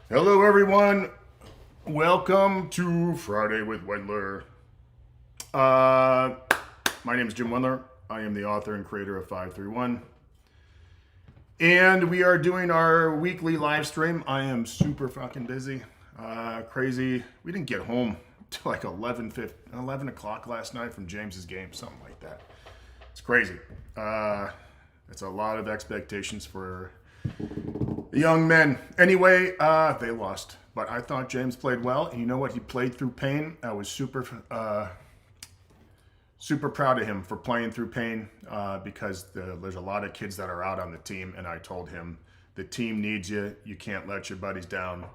Hello, everyone. Welcome to Friday with Wendler. My name is Jim Wendler. I am the author and creator of 531. And we are doing our weekly live stream. I am super fucking busy. Crazy. We didn't get home till like 11 o'clock last night from James's game, something like that. It's crazy. It's a lot of expectations for young men. Anyway, they lost. But I thought James played well. And you know what? He played through pain. I was super proud of him for playing through pain because there's a lot of kids that are out on the team. And I told him, the team needs you. You can't let your buddies down.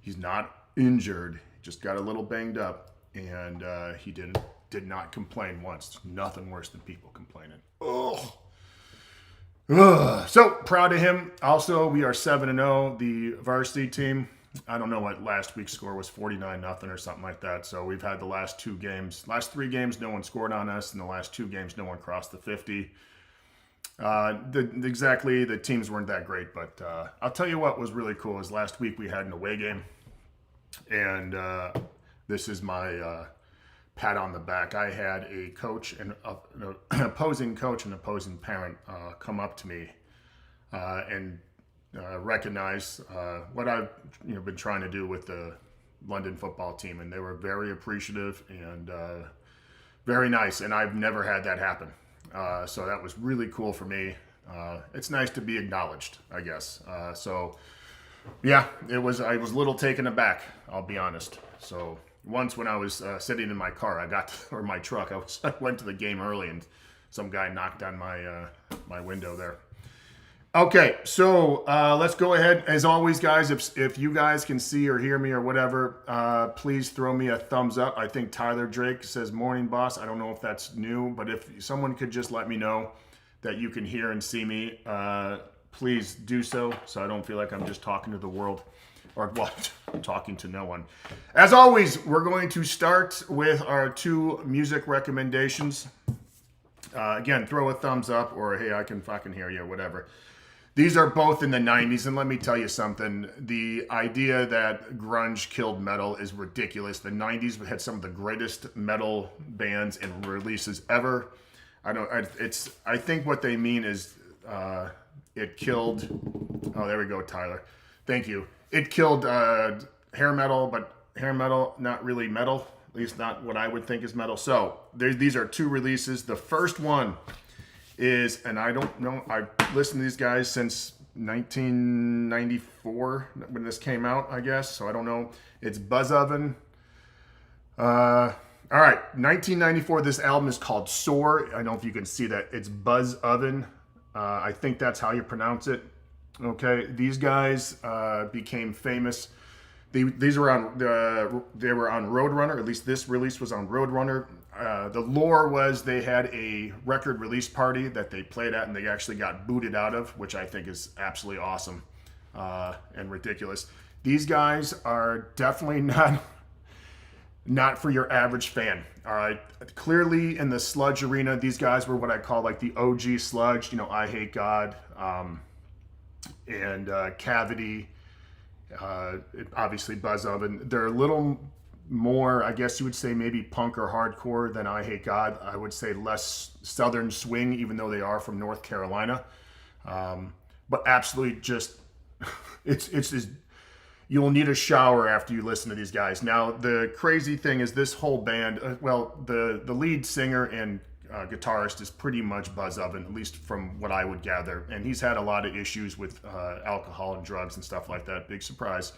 He's not injured. Just got a little banged up. And he did not complain once. Nothing worse than people complaining. Oh. So proud of him. Also, we are 7-0, the varsity team. I don't know what last week's score was, 49-0 or something like that. So we've had the last three games, no one scored on us. In the last 2 games, no one crossed the 50. The teams weren't that great, but I'll tell you what was really cool is last week we had an away game, and this is my pat on the back. I had a coach and an opposing coach and opposing parent come up to me and recognize what I've been trying to do with the London football team, and they were very appreciative and very nice. And I've never had that happen, so that was really cool for me. It's nice to be acknowledged, I guess. So yeah, I was a little taken aback, I'll be honest. So once when I was sitting in my car, or my truck, I went to the game early and some guy knocked on my window there. Okay, so let's go ahead. As always, guys, if you guys can see or hear me or whatever, please throw me a thumbs up. I think Tyler Drake says, "Morning, boss." I don't know if that's new, but if someone could just let me know that you can hear and see me, please do so I don't feel like I'm just talking to the world. Or what? Talking to no one. As always, we're going to start with our 2 music recommendations. Again, throw a thumbs up or hey, I can fucking hear you, or whatever. These are both in the 90s, and let me tell you something. The idea that grunge killed metal is ridiculous. The 90s had some of the greatest metal bands and releases ever. I think what they mean is it killed. Oh, there we go, Tyler. Thank you. It killed hair metal, but hair metal, not really metal. At least not what I would think is metal. So these are 2 releases. The first one is, and I don't know, I've listened to these guys since 1994 when this came out, I guess. So I don't know. It's Buzz Oven. All right, 1994. This album is called Soar. I don't know if you can see that. It's Buzz Oven. I think that's how you pronounce it. Okay, these guys became famous. These were on they were on Roadrunner. At least this release was on Roadrunner. The lore was they had a record release party that they played at, and they actually got booted out of, which I think is absolutely awesome and ridiculous. These guys are definitely not for your average fan. All right, clearly in the sludge arena, these guys were what I call like the OG sludge. I Hate God. And Cavity, obviously Buzz Oven. They're a little more, I guess you would say, maybe punk or hardcore than I Hate God. I would say less southern swing, even though they are from North Carolina. But absolutely just, it's you'll need a shower after you listen to these guys. Now, the crazy thing is this whole band, the lead singer and guitarist is pretty much Buzz Oven, at least from what I would gather. And he's had a lot of issues with alcohol and drugs and stuff like that. Big surprise.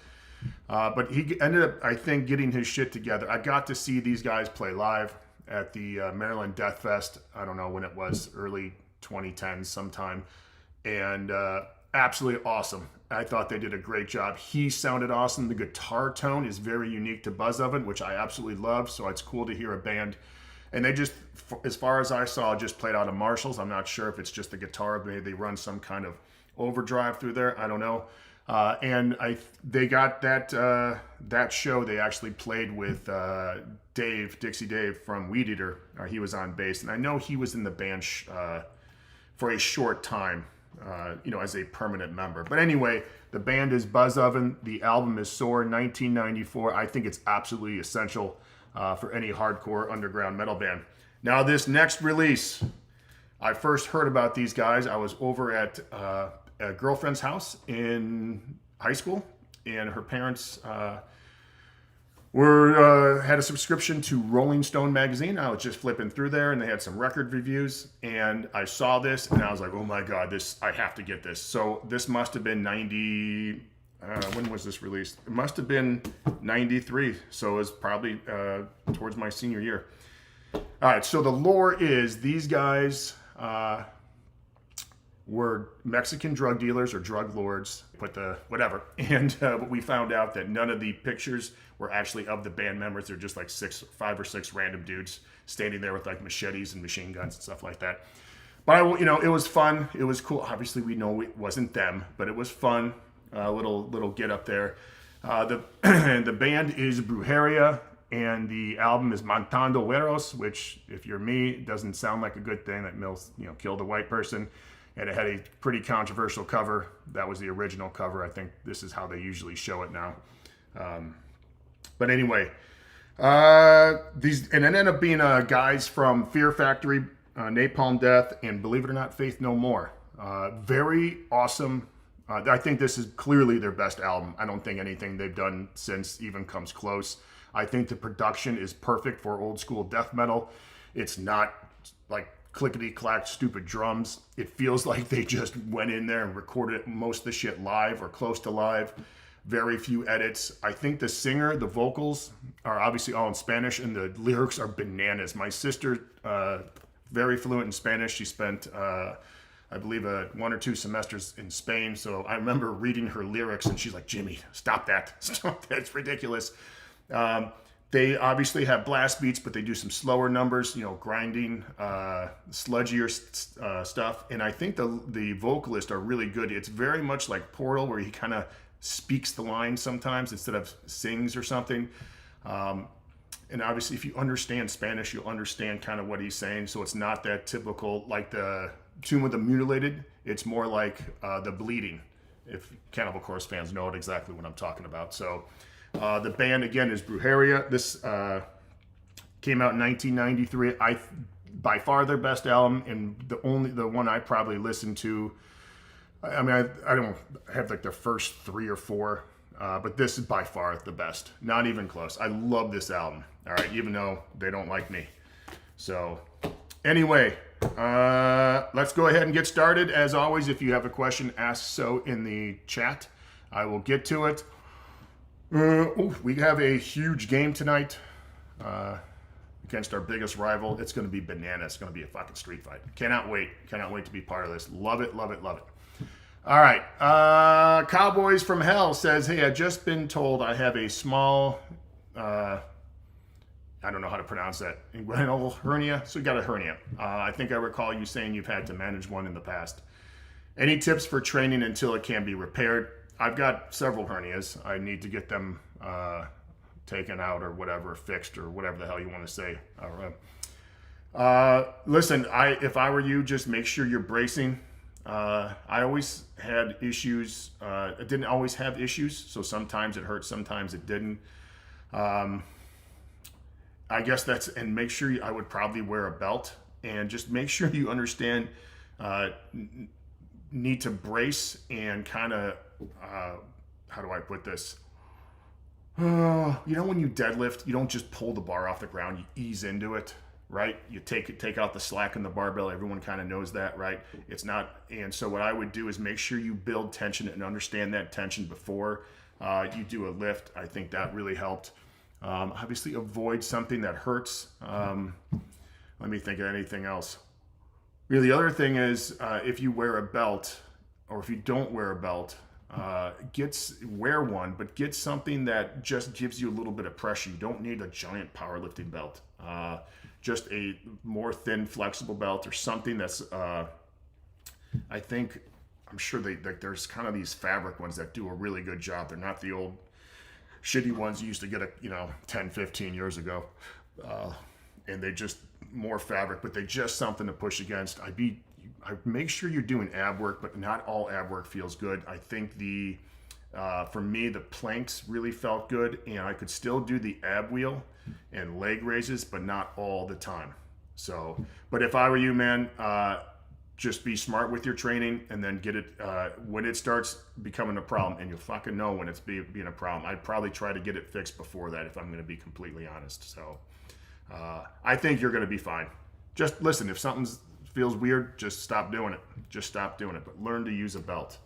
But he ended up, I think, getting his shit together. I got to see these guys play live at the Maryland Death Fest. I don't know when it was, early 2010s sometime. And absolutely awesome. I thought they did a great job. He sounded awesome. The guitar tone is very unique to Buzz Oven, which I absolutely love. So it's cool to hear a band. And they just, as far as I saw, just played out of Marshalls. I'm not sure if it's just the guitar. Maybe they run some kind of overdrive through there. I don't know. And they got that show. They actually played with Dixie Dave from Weed Eater. He was on bass, and I know he was in the band for a short time. as a permanent member. But anyway, the band is Buzz Oven. The album is Soar, 1994. I think it's absolutely essential for any hardcore underground metal band. Now, this next release, I first heard about these guys. I was over at a girlfriend's house in high school, and her parents had a subscription to Rolling Stone magazine. I was just flipping through there, and they had some record reviews, and I saw this, and I was like, oh my God, I have to get this. So this must have been 90, when was this released? It must have been 93, so it was probably towards my senior year. All right, so the lore is these guys were Mexican drug dealers or drug lords, whatever. And we found out that none of the pictures were actually of the band members. They're just like 5 or 6 random dudes standing there with like machetes and machine guns and stuff like that. But it was fun. It was cool. Obviously, we know it wasn't them, but it was fun. Little get up there. The band is Brujeria, and the album is Matando Güeros, which, if you're me, doesn't sound like a good thing. That Mills, killed a white person. And it had a pretty controversial cover. That was the original cover. I think this is how they usually show it now. But anyway, and it ended up being guys from Fear Factory, Napalm Death, and believe it or not, Faith No More. Very awesome. I think this is clearly their best album. I don't think anything they've done since even comes close. I think the production is perfect for old school death metal. It's not like clickety-clack stupid drums. It feels like they just went in there and recorded most of the shit live or close to live. Very few edits. I think the singer, the vocals are obviously all in Spanish, and the lyrics are bananas. My sister, very fluent in Spanish. She spent, I believe, 1 or 2 semesters in Spain. So I remember reading her lyrics, and she's like, Jimmy, stop that. Stop that. It's ridiculous. They obviously have blast beats, but they do some slower numbers, grinding, sludgier stuff. And I think the vocalists are really good. It's very much like Portal, where he kind of speaks the line sometimes instead of sings or something. And obviously, if you understand Spanish, you'll understand kind of what he's saying. So it's not that typical, like the Tomb of the Mutilated. It's more like the Bleeding, if Cannibal Corpse fans know exactly what I'm talking about. So the band, again, is Brujeria. This came out in 1993. By far their best album, and the one I probably listened to. I mean, I don't have like the first 3 or 4, but this is by far the best. Not even close. I love this album. All right, even though they don't like me. So anyway, let's go ahead and get started. As always, if you have a question, ask so in the chat. I will get to it. We have a huge game tonight against our biggest rival. It's going to be bananas. It's going to be a fucking street fight. Cannot wait. Cannot wait to be part of this. Love it, love it, love it. All right. Cowboys from Hell says, hey, I've just been told I have a small, I don't know how to pronounce that, inguinal hernia. So you got a hernia. I think I recall you saying you've had to manage one in the past. Any tips for training until it can be repaired? I've got several hernias. I need to get them taken out or whatever, fixed or whatever the hell you want to say. Listen, if I were you, just make sure you're bracing. I always had issues. I didn't always have issues, so sometimes it hurt, sometimes it didn't. I guess and make sure I would probably wear a belt, and just make sure you understand, need to brace and kind of, how do I put this? When you deadlift, you don't just pull the bar off the ground, you ease into it, right? You take out the slack in the barbell. Everyone kind of knows that, right? It's not, and so what I would do is make sure you build tension and understand that tension before you do a lift. I think that really helped. Obviously, avoid something that hurts. Let me think of anything else. Really, the other thing is if you wear a belt, or if you don't wear a belt, wear one, but get something that just gives you a little bit of pressure. You don't need a giant powerlifting belt. Just a more thin, flexible belt, or something that's, I'm sure there's kind of these fabric ones that do a really good job. They're not the old shitty ones you used to get 10, 15 years ago. And they just more fabric, but they just something to push against. make sure you're doing ab work, but not all ab work feels good. I think for me, the planks really felt good, and I could still do the ab wheel and leg raises, but not all the time. So, but if I were you, man, just be smart with your training, and then get it when it starts becoming a problem, and you'll fucking know when it's being a problem. I'd probably try to get it fixed before that, if I'm going to be completely honest. So I think you're going to be fine. Just listen, if something feels weird, just stop doing it. Just stop doing it, but learn to use a belt.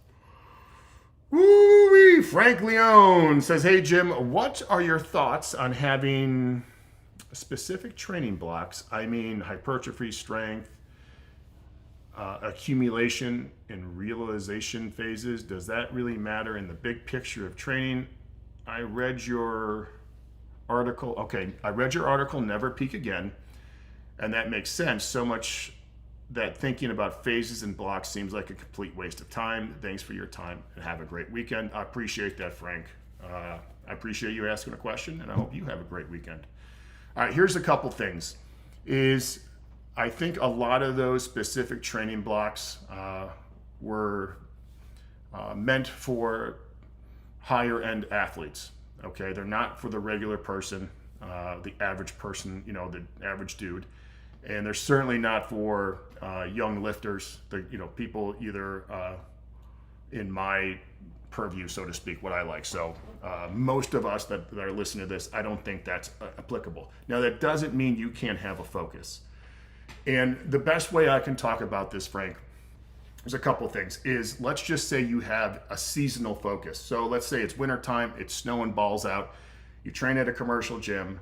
Woo-wee! Frank Leone says, hey Jim, what are your thoughts on having specific training blocks? I mean, hypertrophy, strength, accumulation, and realization phases. Does that really matter in the big picture of training? I read your article. Okay, I read your article, Never Peak Again, and that makes sense. So much that thinking about phases and blocks seems like a complete waste of time. Thanks for your time, and have a great weekend. I appreciate that, Frank. I appreciate you asking a question, and I hope you have a great weekend. All right, here's a couple things. I think a lot of those specific training blocks were meant for higher end athletes. Okay, they're not for the regular person, the average person, the average dude, and they're certainly not for young lifters. People either in my purview, so to speak, what I like. So most of us that are listening to this, I don't think that's applicable. Now that doesn't mean you can't have a focus. And the best way I can talk about this, Frank, there's a couple things. Let's just say you have a seasonal focus. So let's say it's wintertime, it's snowing balls out, you train at a commercial gym,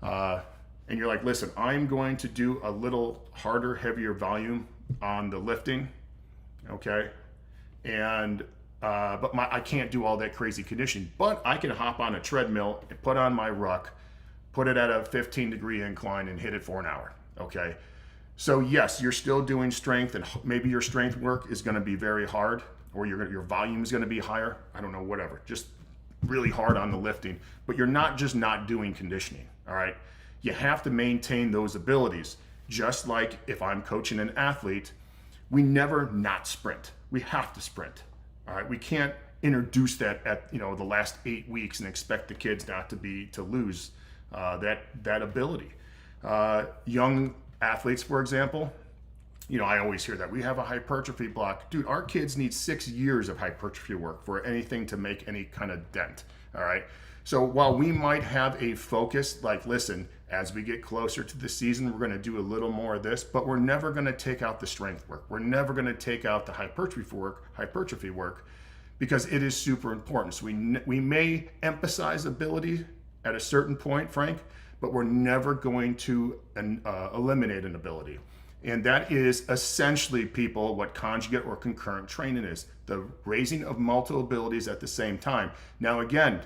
and you're like, listen, I'm going to do a little harder, heavier volume on the lifting, okay? And but I can't do all that crazy conditioning, but I can hop on a treadmill and put on my ruck, put it at a 15-degree incline and hit it for an hour, okay? So yes, you're still doing strength, and maybe your strength work is going to be very hard, or your volume is going to be higher. I don't know, whatever. Just really hard on the lifting, but you're not just not doing conditioning. All right, you have to maintain those abilities. Just like if I'm coaching an athlete, we never not sprint. We have to sprint. All right, we can't introduce that at the last 8 weeks and expect the kids not to lose that ability. Young athletes, for example, I always hear that we have a hypertrophy block. Dude, our kids need 6 years of hypertrophy work for anything to make any kind of dent. All right. So while we might have a focus, like, listen, as we get closer to the season, we're going to do a little more of this, but we're never going to take out the strength work. We're never going to take out the hypertrophy work, because it is super important. So we may emphasize ability at a certain point, Frank, but we're never going to eliminate an ability. And that is essentially, people, what conjugate or concurrent training is, the raising of multiple abilities at the same time. Now, again,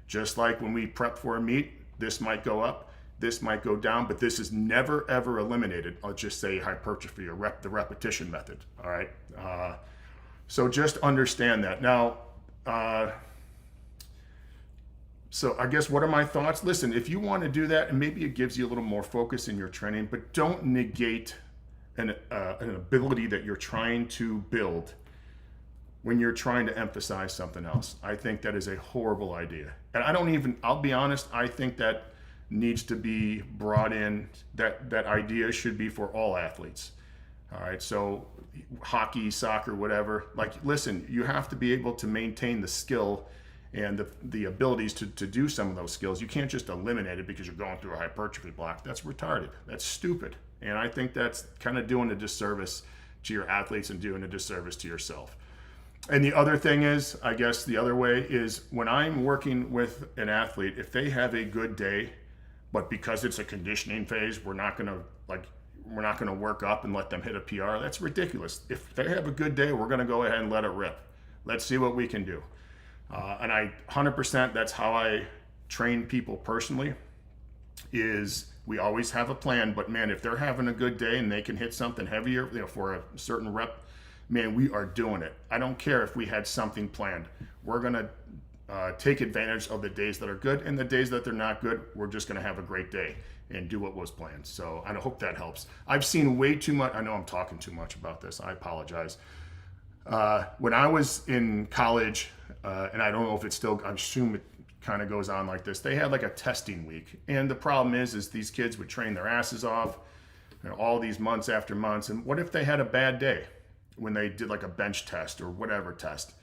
just like when we prep for a meet, this might go up, this might go down, but this is never, ever eliminated. I'll just say hypertrophy, or the repetition method, all right? So just understand that. Now, so I guess, what are my thoughts? Listen, if you want to do that, and maybe it gives you a little more focus in your training, but don't negate an ability that you're trying to build when you're trying to emphasize something else. I think that is a horrible idea. And I'll be honest, I think that needs to be brought in, that idea should be for all athletes. All right, so hockey, soccer, whatever, like, listen, you have to be able to maintain the skill and the abilities to do some of those skills. You can't just eliminate it because you're going through a hypertrophy block. That's retarded. That's stupid. And I think that's kind of doing a disservice to your athletes and doing a disservice to yourself. And the other thing is, I guess the other way is, when I'm working with an athlete, if they have a good day, but because it's a conditioning phase, we're not going to work up and let them hit a PR. That's ridiculous. If they have a good day, we're going to go ahead and let it rip. Let's see what we can do. And I 100%, that's how I train people personally, is we always have a plan. But man, if they're having a good day and they can hit something heavier, for a certain rep, man, we are doing it. I don't care if we had something planned. We're going to take advantage of the days that are good, and the days that they're not good, we're just going to have a great day and do what was planned. So I hope that helps. I've seen way too much. I know I'm talking too much about this. I apologize. When I was in college, and I don't know if it's still, I assume it kind of goes on like this. They had like a testing week. And the problem is these kids would train their asses off, you know, all these months after months. And what if they had a bad day when they did like a bench test or whatever test?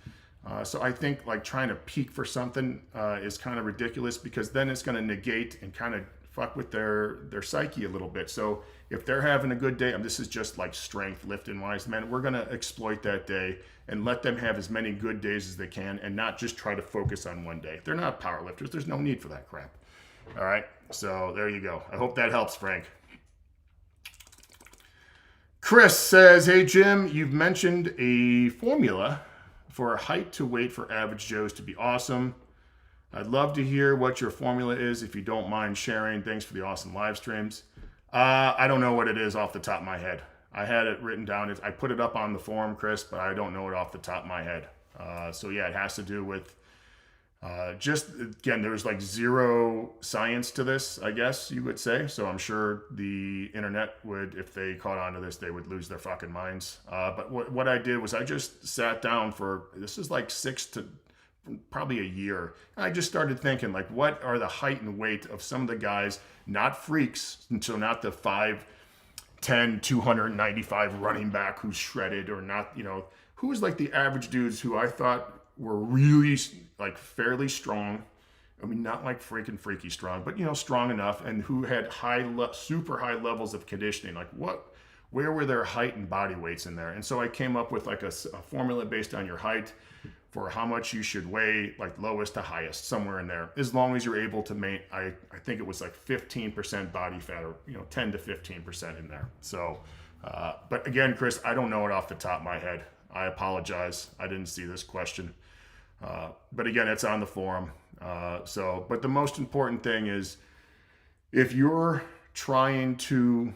So I think like trying to peak for something is kind of ridiculous, because then it's going to negate and kind of fuck with their psyche a little bit. So if they're having a good day, and this is just like strength lifting wise, man, we're going to exploit that day and let them have as many good days as they can, and not just try to focus on one day. They're not power lifters. There's no need for that crap. All right. So there you go. I hope that helps, Frank. Chris says, hey, Jim, you've mentioned a formula for height to weight for average Joes to be awesome. I'd love to hear what your formula is if you don't mind sharing. Thanks for the awesome live streams. I don't know what it is off the top of my head. I had it written down. I put it up on the forum, Chris, but I don't know it off the top of my head. So yeah, it has to do with just, again, there's like zero science to this, I guess you would say. So I'm sure the internet would, if they caught on to this, they would lose their fucking minds. But what I did was I just sat down for, this is like 6 to probably a year. And I just started thinking, like, what are the height and weight of some of the guys, not freaks, and so not the 5'10", 295 running back who's shredded, or not, you know, who's like the average dudes who I thought were really like fairly strong. I mean, not like freaking freaky strong, but, you know, strong enough, and who had super high levels of conditioning. Like where were their height and body weights in there? And so I came up with like a formula based on your height for how much you should weigh, like lowest to highest, somewhere in there, as long as you're able to I think it was like 15% body fat, or, you know, 10 to 15% in there. So, but again, Chris, I don't know it off the top of my head. I apologize. I didn't see this question. But again, it's on the forum. But the most important thing is, if you're trying to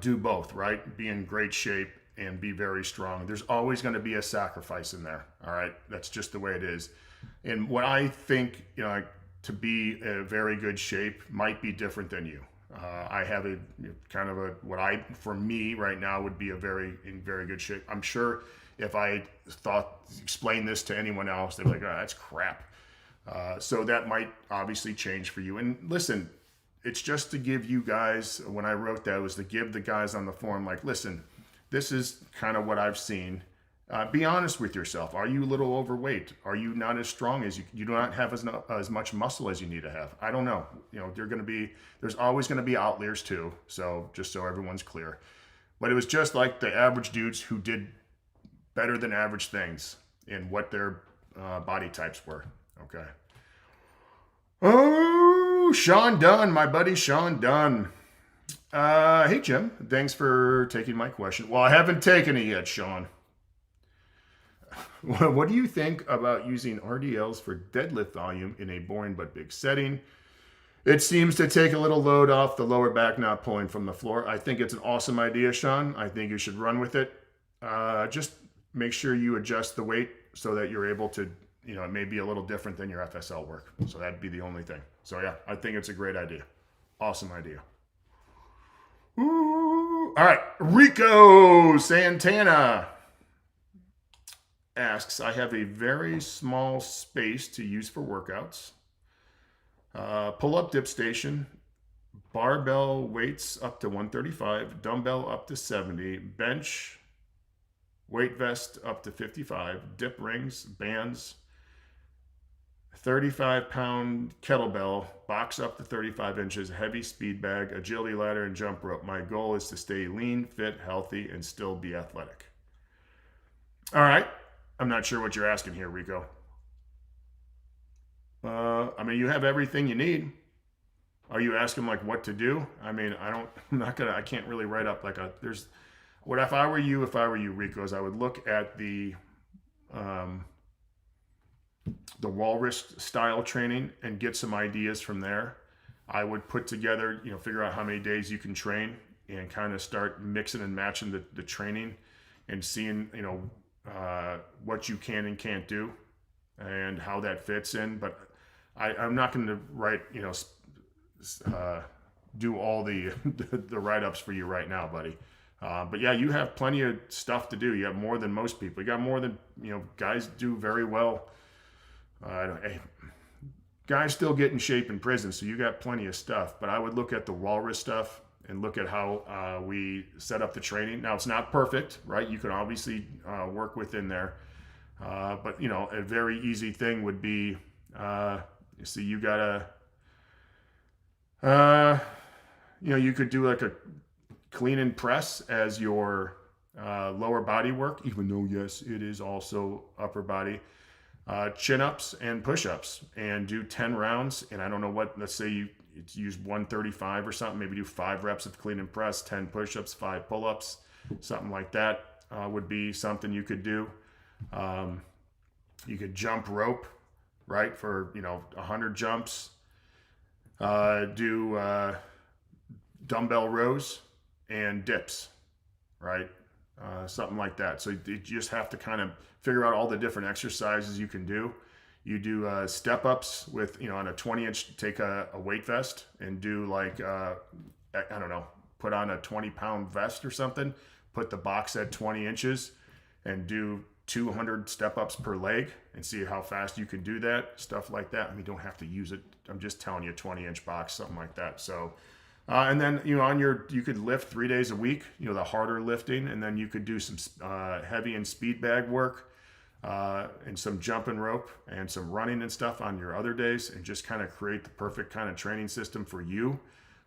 do both, right? Be in great shape and be very strong, there's always going to be a sacrifice in there. All right. That's just the way it is. And what I think, you know, to be in a very good shape might be different than you. I have a kind of for me right now would be in very good shape. I'm sure if I explain this to anyone else, they're like, oh, that's crap. So that might obviously change for you. And listen, it's just to give you guys, when I wrote that, was to give the guys on the forum, like, listen, this is kind of what I've seen. Be honest with yourself. Are you a little overweight? Are you not as strong as you do not have as much muscle as you need to have? I don't know. You know, there's always going to be outliers too. So just so everyone's clear. But it was just like the average dudes who did better than average things in what their body types were. Okay. Oh, Sean Dunn, my buddy Sean Dunn. Hey, Jim. Thanks for taking my question. Well, I haven't taken it yet, Sean. What do you think about using RDLs for deadlift volume in a boring but big setting? It seems to take a little load off the lower back, not pulling from the floor. I think it's an awesome idea, Sean. I think you should run with it. Just make sure you adjust the weight so that you're able to, you know, it may be a little different than your FSL work. So that'd be the only thing. So yeah, I think it's a great idea. Awesome idea. Ooh. All right, Rico Santana asks, I have a very small space to use for workouts. Pull-up dip station, barbell weights up to 135, dumbbell up to 70, bench, weight vest up to 55, dip rings, bands, 35-pound kettlebell, box up to 35 inches, heavy speed bag, agility ladder, and jump rope. My goal is to stay lean, fit, healthy, and still be athletic. All right. I'm not sure what you're asking here, Rico. I mean, you have everything you need. Are you asking like what to do? I mean, I can't really write up like if I were you, Rico, is I would look at the walrus style training and get some ideas from there. I would put together, you know, figure out how many days you can train and kind of start mixing and matching the training and seeing, you know, what you can and can't do. and how that fits in. But I'm not going to write, do all the the write-ups for you right now, buddy. But yeah, you have plenty of stuff to do. You have more than most people. You got more than, guys do very well. Hey, guys still get in shape in prison, so you got plenty of stuff. But I would look at the walrus stuff and look at how we set up the training. Now, it's not perfect, right? You can obviously work within there. But, a very easy thing would be, you see, you got to, you could do like a clean and press as your lower body work, even though, yes, it is also upper body. Chin-ups and push-ups, and do 10 rounds. And I don't know what, let's say you use 135 or something, maybe do 5 reps of clean and press, 10 push-ups, 5 pull-ups, something like that would be something you could do. You could jump rope, right, for 100 jumps. Do dumbbell rows and dips, right? Something like that. So you just have to kind of figure out all the different exercises you can do. You do step ups with, on a 20-inch, take a weight vest and do like, I don't know, put on a 20-pound vest or something, put the box at 20 inches and do 200 step ups per leg and see how fast you can do that. Stuff like that. I mean, you don't have to use it. I'm just telling you, a 20-inch box, something like that. So, and then, you could lift 3 days a week, the harder lifting, and then you could do some heavy and speed bag work, and some jumping rope and some running and stuff on your other days, and just kind of create the perfect kind of training system for you.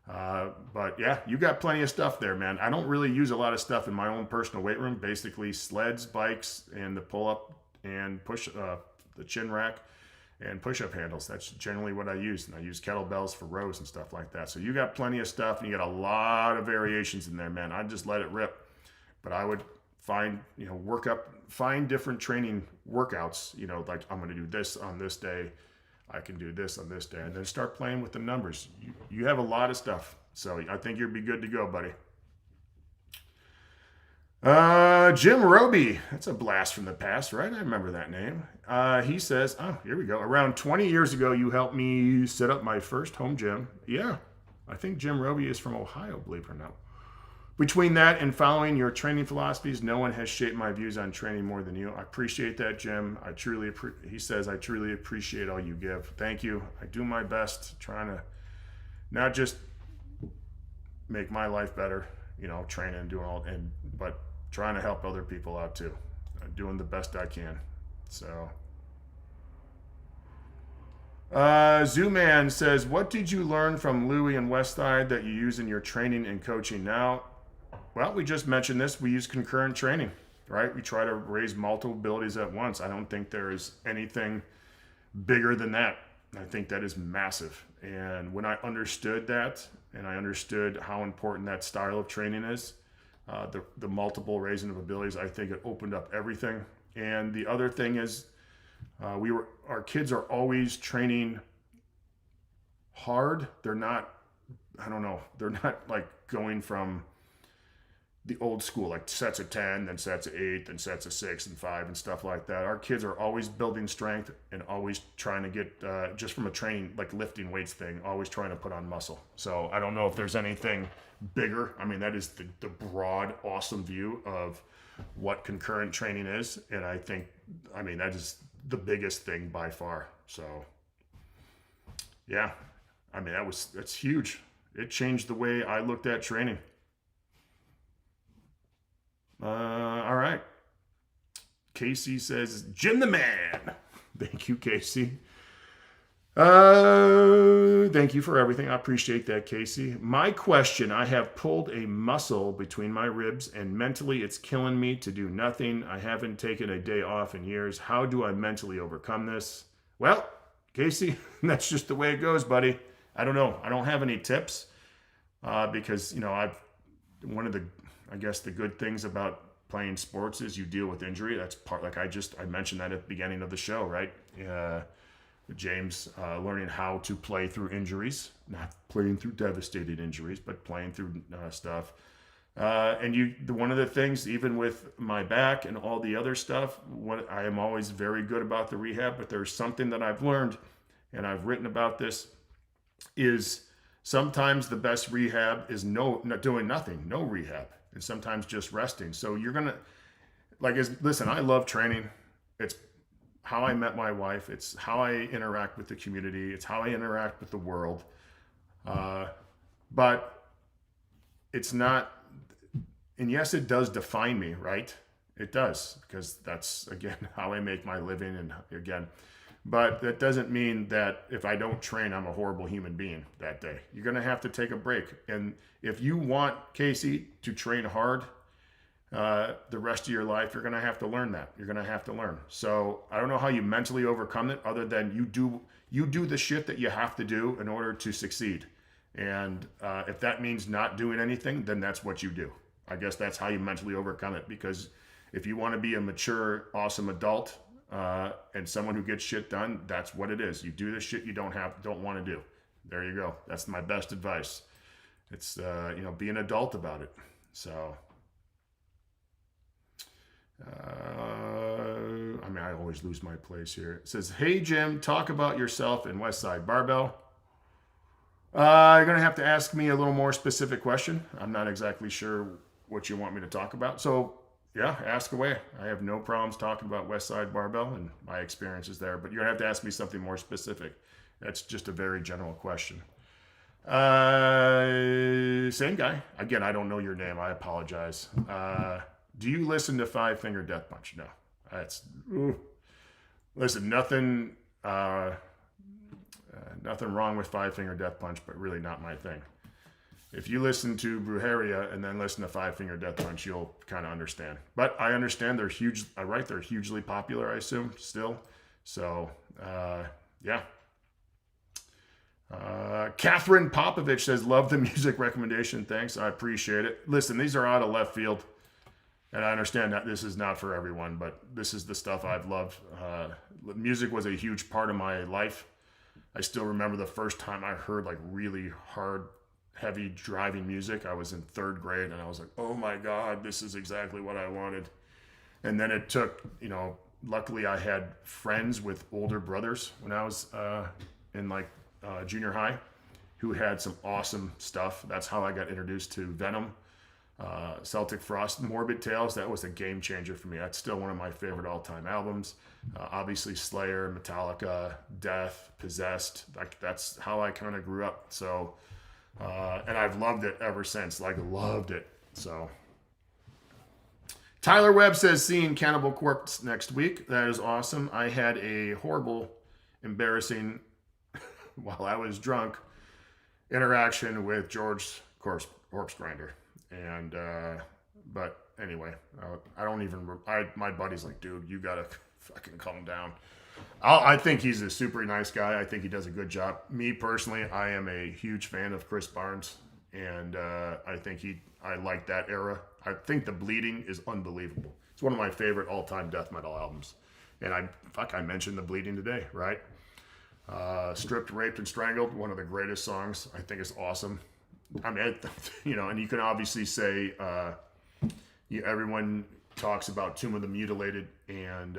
But yeah, you got plenty of stuff there, man. I don't really use a lot of stuff in my own personal weight room, basically sleds, bikes, and the pull-up and push, the chin rack and push-up handles. That's generally what I use. And I use kettlebells for rows and stuff like that. So you got plenty of stuff, and you got a lot of variations in there, man. I just let it rip. But I would find, find different training workouts, like I'm going to do this on this day. I can do this on this day, and then start playing with the numbers. You have a lot of stuff. So I think you'll be good to go, buddy. Jim Roby, that's a blast from the past, right? I remember that name. He says, here we go. Around 20 years ago, you helped me set up my first home gym. Yeah, I think Jim Roby is from Ohio, believe it or not. Between that and following your training philosophies, no one has shaped my views on training more than you. I appreciate that, Jim. He says, I truly appreciate all you give. Thank you. I do my best trying to not just make my life better, training and doing but trying to help other people out too. Doing the best I can. So, Zooman says, what did you learn from Louie and Westside that you use in your training and coaching now? Well, we just mentioned this. We use concurrent training, right? We try to raise multiple abilities at once. I don't think there is anything bigger than that. I think that is massive. And when I understood that, and I understood how important that style of training is, the multiple raising of abilities, I think it opened up everything. And the other thing is, our kids are always training hard. They're not like going from the old school, like sets of 10, then sets of 8, then sets of 6 and 5 and stuff like that. Our kids are always building strength and always trying to get, just from a training, like lifting weights thing, always trying to put on muscle. So I don't know if there's anything bigger. I mean, that is the broad, awesome view of what concurrent training is. And I think, that is the biggest thing by far. So yeah, that's huge. It changed the way I looked at training. All right. Casey says, Jim the man. Thank you, Casey. Thank you for everything. I appreciate that, Casey. My question, I have pulled a muscle between my ribs and mentally it's killing me to do nothing. I haven't taken a day off in years. How do I mentally overcome this? Well, Casey, that's just the way it goes, buddy. I don't know. I don't have any tips because, one of the good things about playing sports is you deal with injury. That's part, like I mentioned that at the beginning of the show, right? James learning how to play through injuries, not playing through devastating injuries, but playing through stuff. One of the things, even with my back and all the other stuff, what I am always very good about the rehab, but there's something that I've learned, and I've written about this, is sometimes the best rehab is not doing nothing, no rehab, and sometimes just resting. So you're gonna listen. I love training. It's how I met my wife. It's how I interact with the community. It's how I interact with the world. But it's not. And yes, it does define me, right? It does, because that's, again, how I make my living. And again, but that doesn't mean that if I don't train, I'm a horrible human being that day. You're going to have to take a break. And if you want, Casey, to train hard the rest of your life, you're going to have to learn that. You're going to have to learn. So I don't know how you mentally overcome it, other than you do the shit that you have to do in order to succeed. And if that means not doing anything, then that's what you do. I guess that's how you mentally overcome it, because if you want to be a mature, awesome adult and someone who gets shit done, that's what it is. You do the shit you don't want to do. There you go. That's my best advice. It's be an adult about it. So I always lose my place here. It says, "Hey Jim, talk about yourself in Westside Barbell." You're gonna have to ask me a little more specific question. I'm not exactly sure what you want me to talk about. So yeah, ask away. I have no problems talking about Westside Barbell and my experiences there, but you're gonna have to ask me something more specific. That's just a very general question. Same guy. Again, I don't know your name. I apologize. Do you listen to Five Finger Death Punch? No. Listen, nothing wrong with Five Finger Death Punch, but really not my thing. If you listen to Brujeria and then listen to Five Finger Death Punch, you'll kind of understand. But I understand they're huge. They're hugely popular, I assume, still. So, yeah. Catherine Popovich says, "Love the music recommendation. Thanks. I appreciate it." Listen, these are out of left field. And I understand that this is not for everyone, but this is the stuff I've loved. Music was a huge part of my life. I still remember the first time I heard really hard, heavy driving music. I was in 3rd grade, and I was like, oh my God, this is exactly what I wanted. And then it took, luckily I had friends with older brothers when I was in junior high who had some awesome stuff. That's how I got introduced to Venom, Celtic Frost, Morbid Tales. That was a game changer for me. That's still one of my favorite all-time albums. Obviously Slayer, Metallica, Death, Possessed. That's how I kind of grew up. So, and I've loved it ever since. Loved it. So, Tyler Webb says, "Seeing Cannibal Corpse next week." That is awesome. I had a horrible, embarrassing, while I was drunk, interaction with George Corpse Grinder. And, but anyway, I don't even, my buddy's like, "Dude, you gotta fucking calm down." I think he's a super nice guy. I think he does a good job. Me personally, I am a huge fan of Chris Barnes, and I think I like that era. I think The Bleeding is unbelievable. It's one of my favorite all-time death metal albums. And I mentioned The Bleeding today, right? Stripped, Raped, and Strangled, one of the greatest songs. I think it's awesome. I mean, and you can obviously say, everyone talks about Tomb of the Mutilated, and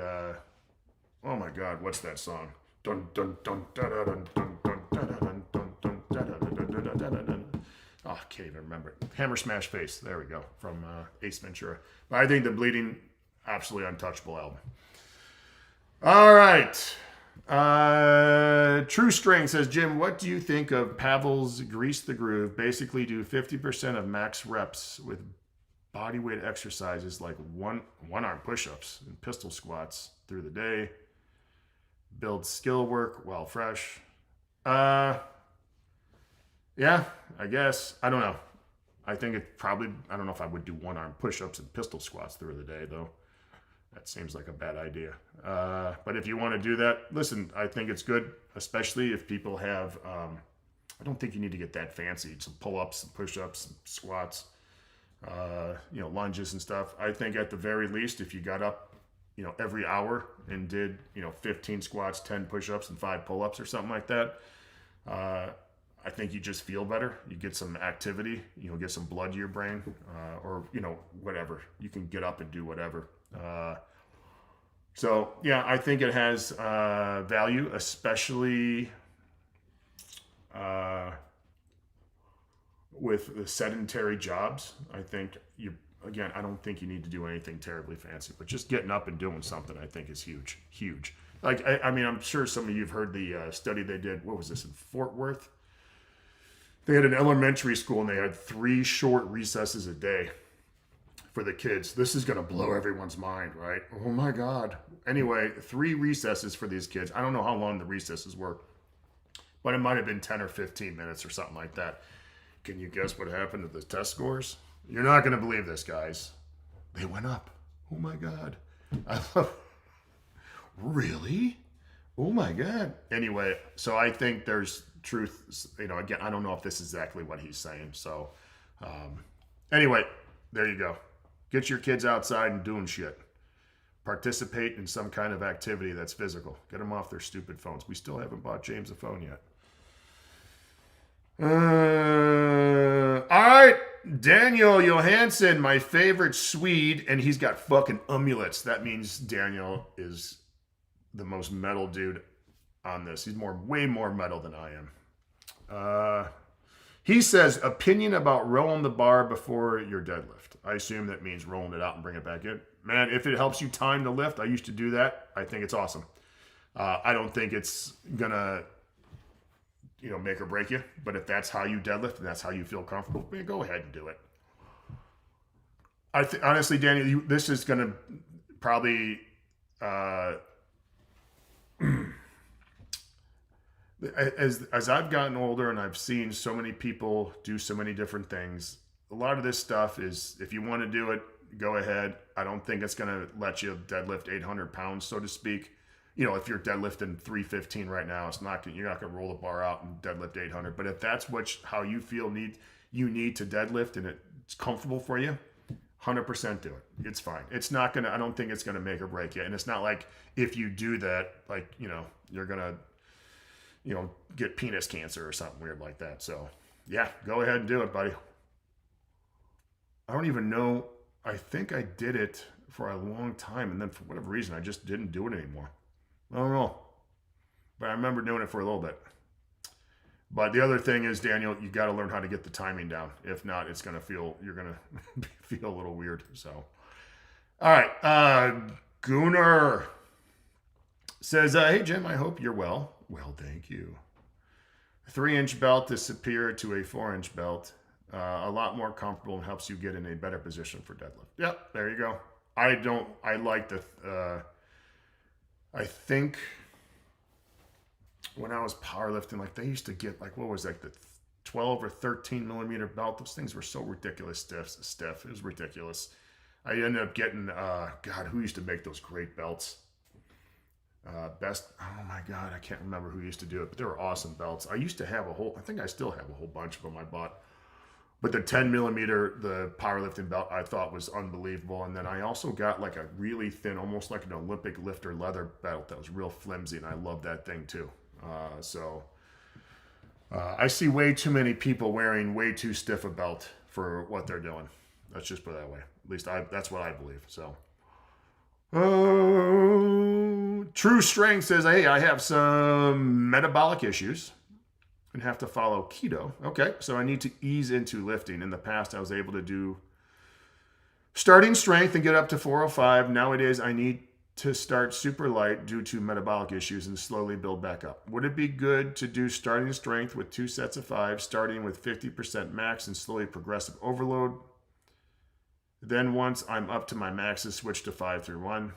oh my God, what's that song? Dun dun dun dun dun dun dun dun dun dun dun dun. Oh, I can't even remember it. Hammer Smash Face. There we go, from Ace Ventura. But I think The Bleeding, absolutely untouchable album. All right. True String says, "Jim, what do you think of Pavel's Grease the Groove? Basically do 50% of max reps with body weight exercises like one arm push-ups and pistol squats through the day. Build skill work while fresh." Yeah, I guess. I don't know. I think I don't know if I would do one arm push-ups and pistol squats through the day, though. That seems like a bad idea. But if you want to do that, listen, I think it's good, especially if people have, I don't think you need to get that fancy. Some pull-ups, some push-ups, some squats, lunges and stuff. I think at the very least, if you got up, every hour and did, 15 squats, 10 push-ups, and 5 pull-ups or something like that, I think you just feel better. You get some activity, you know, get some blood to your brain, or, you know, whatever. You can get up and do whatever. So, yeah, I think it has value, especially with the sedentary jobs. I think again, I don't think you need to do anything terribly fancy, but just getting up and doing something, I think, is huge, huge. Like, I mean, I'm sure some of you have heard the study they did. What was this, in Fort Worth? They had an elementary school and they had 3 short recesses a day for the kids. This is going to blow everyone's mind, right? Oh my God. Anyway, 3 recesses for these kids. I don't know how long the recesses were, but it might have been 10 or 15 minutes or something like that. Can you guess what happened to the test scores? You're not going to believe this, guys. They went up. Oh my God. I love. Really? Oh my God. Anyway, so I think there's truth. You know, again, I don't know if this is exactly what he's saying. So, anyway, there you go. Get your kids outside and doing shit. Participate in some kind of activity that's physical. Get them off their stupid phones. We still haven't bought James a phone yet. All right, Daniel Johansson, my favorite Swede, and he's got fucking amulets. That means Daniel is the most metal dude on this. He's way more metal than I am. He says, opinion about rolling the bar before your deadlift. I assume that means rolling it out and bring it back in. Man, if it helps you time the lift, I used to do that. I think it's awesome. I don't think it's gonna, you know, make or break you. But if that's how you deadlift and that's how you feel comfortable, man, go ahead and do it. Honestly, Daniel, this is gonna probably as I've gotten older and I've seen so many people do so many different things, a lot of this stuff is, if you want to do it, go ahead. I don't think it's going to let you deadlift 800 pounds, so to speak. You know, if you're deadlifting 315 right now, you're not going to roll the bar out and deadlift 800. But if that's how you feel you need to deadlift and it's comfortable for you, 100% do it. It's fine. It's not going to, I don't think it's going to make or break you. And it's not like if you do that, like, you know, you're going to, you know, get penis cancer or something weird like that. So, yeah, go ahead and do it, buddy. I don't even know. I think I did it for a long time, and then for whatever reason, I just didn't do it anymore. I don't know. But I remember doing it for a little bit. But the other thing is, Daniel, you got to learn how to get the timing down. If not, you're going to feel a little weird. So, all right. Gunnar says, hey, Jim, I hope you're well. Well, thank you. A 3-inch belt is superior to a 4-inch belt. A lot more comfortable and helps you get in a better position for deadlift. Yep, there you go. I like I think when I was powerlifting, like they used to get like, what was like the 12 or 13 millimeter belt? Those things were so ridiculous stiff. It was ridiculous. I ended up getting, God, who used to make those great belts? Oh my God, I can't remember who used to do it, but they were awesome belts. I used to have I think I still have a whole bunch of them I bought. But the 10 millimeter, the powerlifting belt, I thought was unbelievable. And then I also got like a really thin, almost like an Olympic lifter leather belt that was real flimsy, and I love that thing too. I see way too many people wearing way too stiff a belt for what they're doing. Let's just put it that way. At least that's what I believe. So, True Strength says, hey, I have some metabolic issues and have to follow keto. Okay, so I need to ease into lifting. In the past, I was able to do starting strength and get up to 405. Nowadays, I need to start super light due to metabolic issues and slowly build back up. Would it be good to do starting strength with 2 sets of 5, starting with 50% max and slowly progressive overload? Then once I'm up to my maxes, switch to 5 through 1.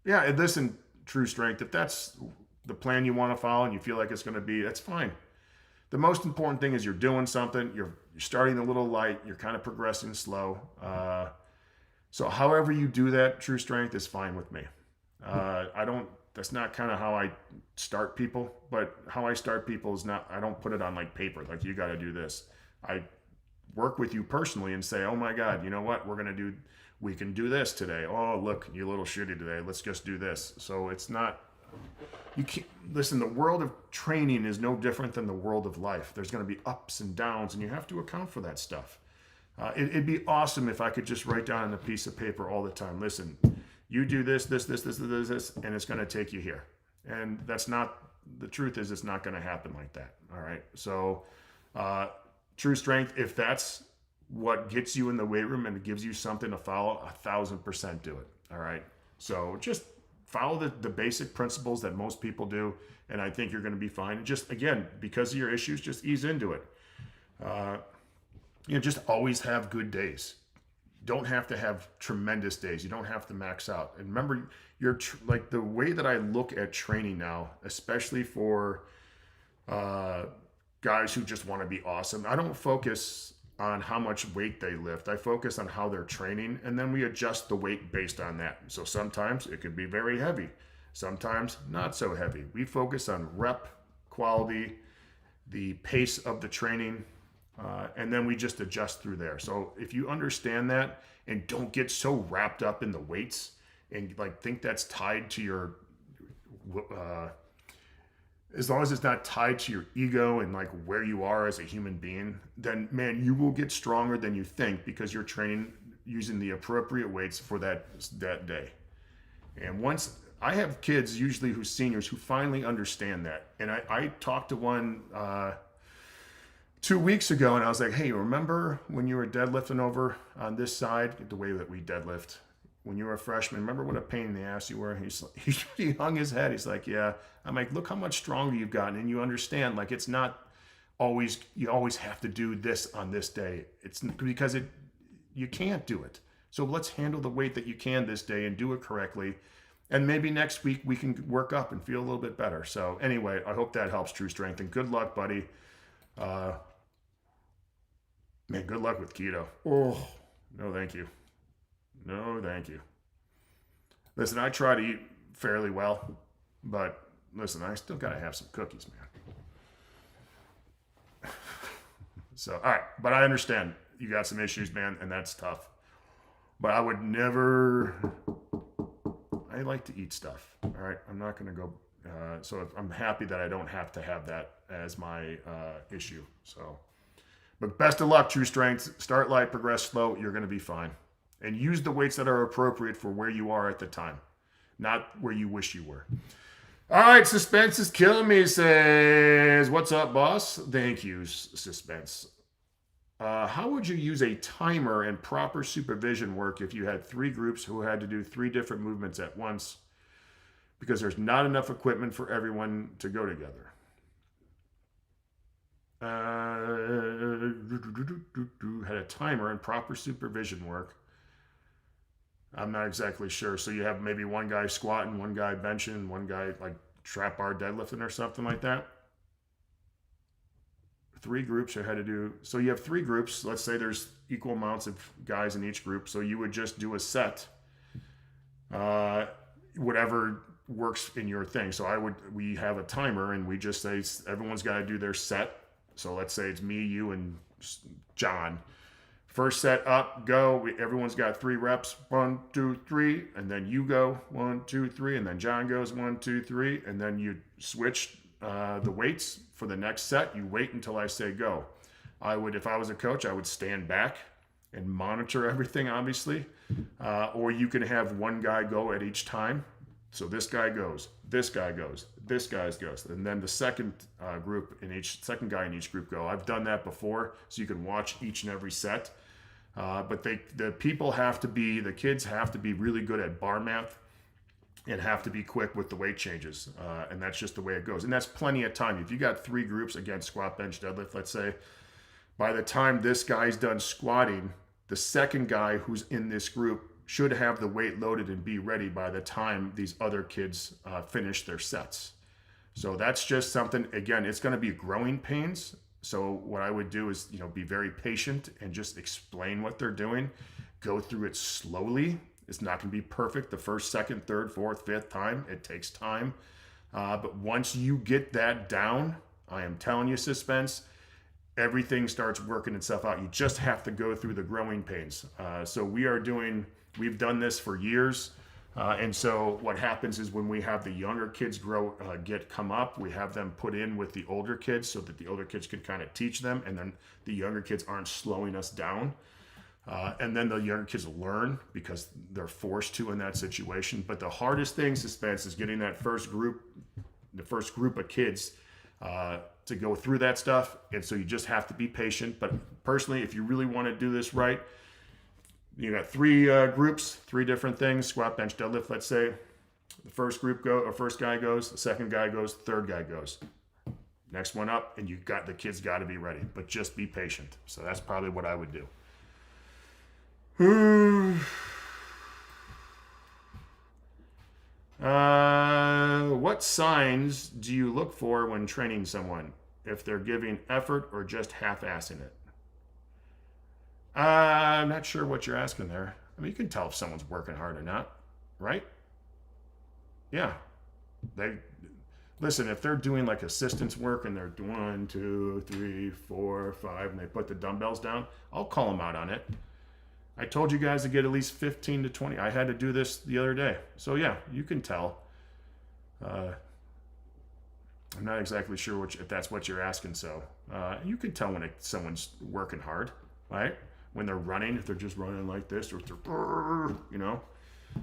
Yeah, listen, True Strength, if that's the plan you want to follow and you feel like it's going to be, that's fine. The most important thing is you're doing something, you're starting a little light, you're kind of progressing slow. So however you do that, True Strength is fine with me. That's not kind of how I start people, but how I start people is not, I don't put it on like paper, like you got to do this. I work with you personally and say, oh my God, you know what? We can do this today. Oh, look, you're a little shitty today. Let's just do this. So it's not, you can't listen. The world of training is no different than the world of life. There's going to be ups and downs, and you have to account for that stuff. It'd be awesome if I could just write down on a piece of paper all the time. Listen, you do this, and it's going to take you here. And that's not the truth. Is it's not going to happen like that. All right. So, true strength. If that's what gets you in the weight room and it gives you something to follow, 1,000% do it. All right. So just follow the basic principles that most people do, and I think you're going to be fine. And just, again, because of your issues, just ease into it. Just always have good days. Don't have to have tremendous days. You don't have to max out. And remember, like the way that I look at training now, especially for guys who just want to be awesome, I don't focus on how much weight they lift. I focus on how they're training, and then we adjust the weight based on that. So sometimes it could be very heavy, sometimes not so heavy. We focus on rep quality, the pace of the training, and then we just adjust through there. So if you understand that and don't get so wrapped up in the weights and like think that's tied to your as long as it's not tied to your ego and like where you are as a human being, then man, you will get stronger than you think because you're training using the appropriate weights for that day. And once I have kids, usually who's seniors, who finally understand that. And I talked to one 2 weeks ago, and I was like, hey, remember when you were deadlifting over on this side, the way that we deadlift? When you were a freshman, remember what a pain in the ass you were? He hung his head. He's like, yeah. I'm like, look how much stronger you've gotten. And you understand, like, it's not always, you always have to do this on this day. It's because you can't do it. So let's handle the weight that you can this day and do it correctly. And maybe next week we can work up and feel a little bit better. So anyway, I hope that helps, True Strength. And good luck, buddy. Man, good luck with keto. Oh, no, thank you. No, thank you. Listen, I try to eat fairly well, but listen, I still got to have some cookies, man. So, all right, but I understand you got some issues, man, and that's tough. But I would never, I like to eat stuff, all right? I'm not going to go, so I'm happy that I don't have to have that as my issue, so. But best of luck, True Strength. Start light, progress slow. You're going to be fine. And use the weights that are appropriate for where you are at the time, not where you wish you were. All right, Suspense is killing me, says, what's up, boss? Thank you, Suspense. How would you use a timer and proper supervision work if you had 3 groups who had to do 3 different movements at once because there's not enough equipment for everyone to go together? Had a timer and proper supervision work. I'm not exactly sure. So you have maybe one guy squatting, one guy benching, one guy like trap bar deadlifting or something like that. 3 groups you had to do. So you have 3 groups. Let's say there's equal amounts of guys in each group. So you would just do a set, whatever works in your thing. So we have a timer and we just say everyone's got to do their set. So let's say it's me, you, and John. First set up, go. Everyone's got 3 reps. 1, 2, 3. And then you go 1, 2, 3. And then John goes 1, 2, 3. And then you switch the weights for the next set. You wait until I say go. If I was a coach, I would stand back and monitor everything, obviously. Or you can have one guy go at each time. So this guy goes, this guy goes, this guy goes. And then the second second guy in each group go. I've done that before, so you can watch each and every set. But the kids have to be really good at bar math and have to be quick with the weight changes. And that's just the way it goes. And that's plenty of time. If you got 3 groups, again, squat, bench, deadlift, let's say, by the time this guy's done squatting, the second guy who's in this group should have the weight loaded and be ready by the time these other kids finish their sets. So that's just something, again, it's going to be growing pains. So what I would do is, be very patient and just explain what they're doing. Go through it slowly. It's not going to be perfect the first, second, third, fourth, fifth time. It takes time. But once you get that down, I am telling you, Suspense, everything starts working itself out. You just have to go through the growing pains. So we've done this for years. And so what happens is when we have the younger kids come up, we have them put in with the older kids so that the older kids can kind of teach them, and then the younger kids aren't slowing us down. And then the younger kids learn because they're forced to in that situation. But the hardest thing, Suspense, is getting the first group of kids to go through that stuff. And so you just have to be patient. But personally, if you really want to do this right, you got three groups, three different things: squat, bench, deadlift. Let's say the first guy goes, the second guy goes, the third guy goes. Next one up, and the kids got to be ready. But just be patient. So that's probably what I would do. What signs do you look for when training someone? If they're giving effort or just half-assing it? I'm not sure what you're asking there. I mean, you can tell if someone's working hard or not, right? Yeah. Listen, if they're doing like assistance work and they're 1, 2, 3, 4, 5, and they put the dumbbells down, I'll call them out on it. I told you guys to get at least 15 to 20. I had to do this the other day. So yeah, you can tell. I'm not exactly sure if that's what you're asking. So you can tell when someone's working hard, right? When they're running, if they're just running like this, or if they're,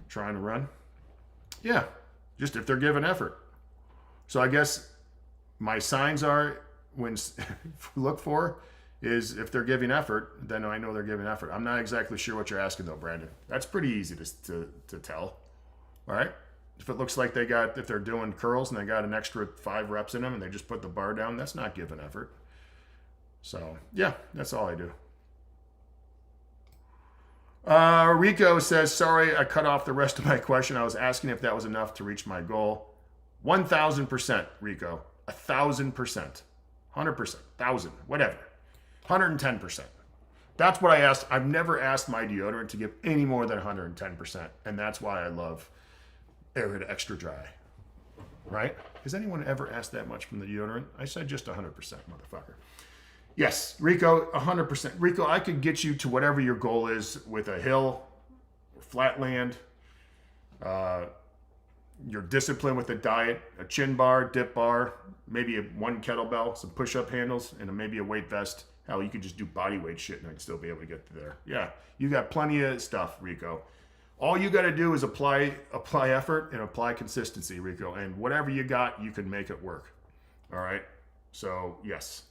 trying to run. Yeah, just if they're giving effort. So I guess my signs are look for is if they're giving effort, then I know they're giving effort. I'm not exactly sure what you're asking though, Brandon. That's pretty easy to tell. All right. If it looks like if they're doing curls and they got an extra 5 reps in them and they just put the bar down, that's not giving effort. So yeah, that's all I do. Rico says, sorry, I cut off the rest of my question. I was asking if that was enough to reach my goal. 1,000%, Rico. 1,000%. 100%. 1,000. Whatever. 110%. That's what I asked. I've never asked my deodorant to give any more than 110%. And that's why I love Arid Extra Dry. Right? Has anyone ever asked that much from the deodorant? I said just 100%, motherfucker. Yes, Rico, 100%. Rico, I could get you to whatever your goal is with a hill, or flat land, your discipline with a diet, a chin bar, dip bar, maybe one kettlebell, some push-up handles, and maybe a weight vest. Hell, you could just do body weight shit and I'd still be able to get there. Yeah, you got plenty of stuff, Rico. All you got to do is apply effort and apply consistency, Rico. And whatever you got, you can make it work. All right? So, yes.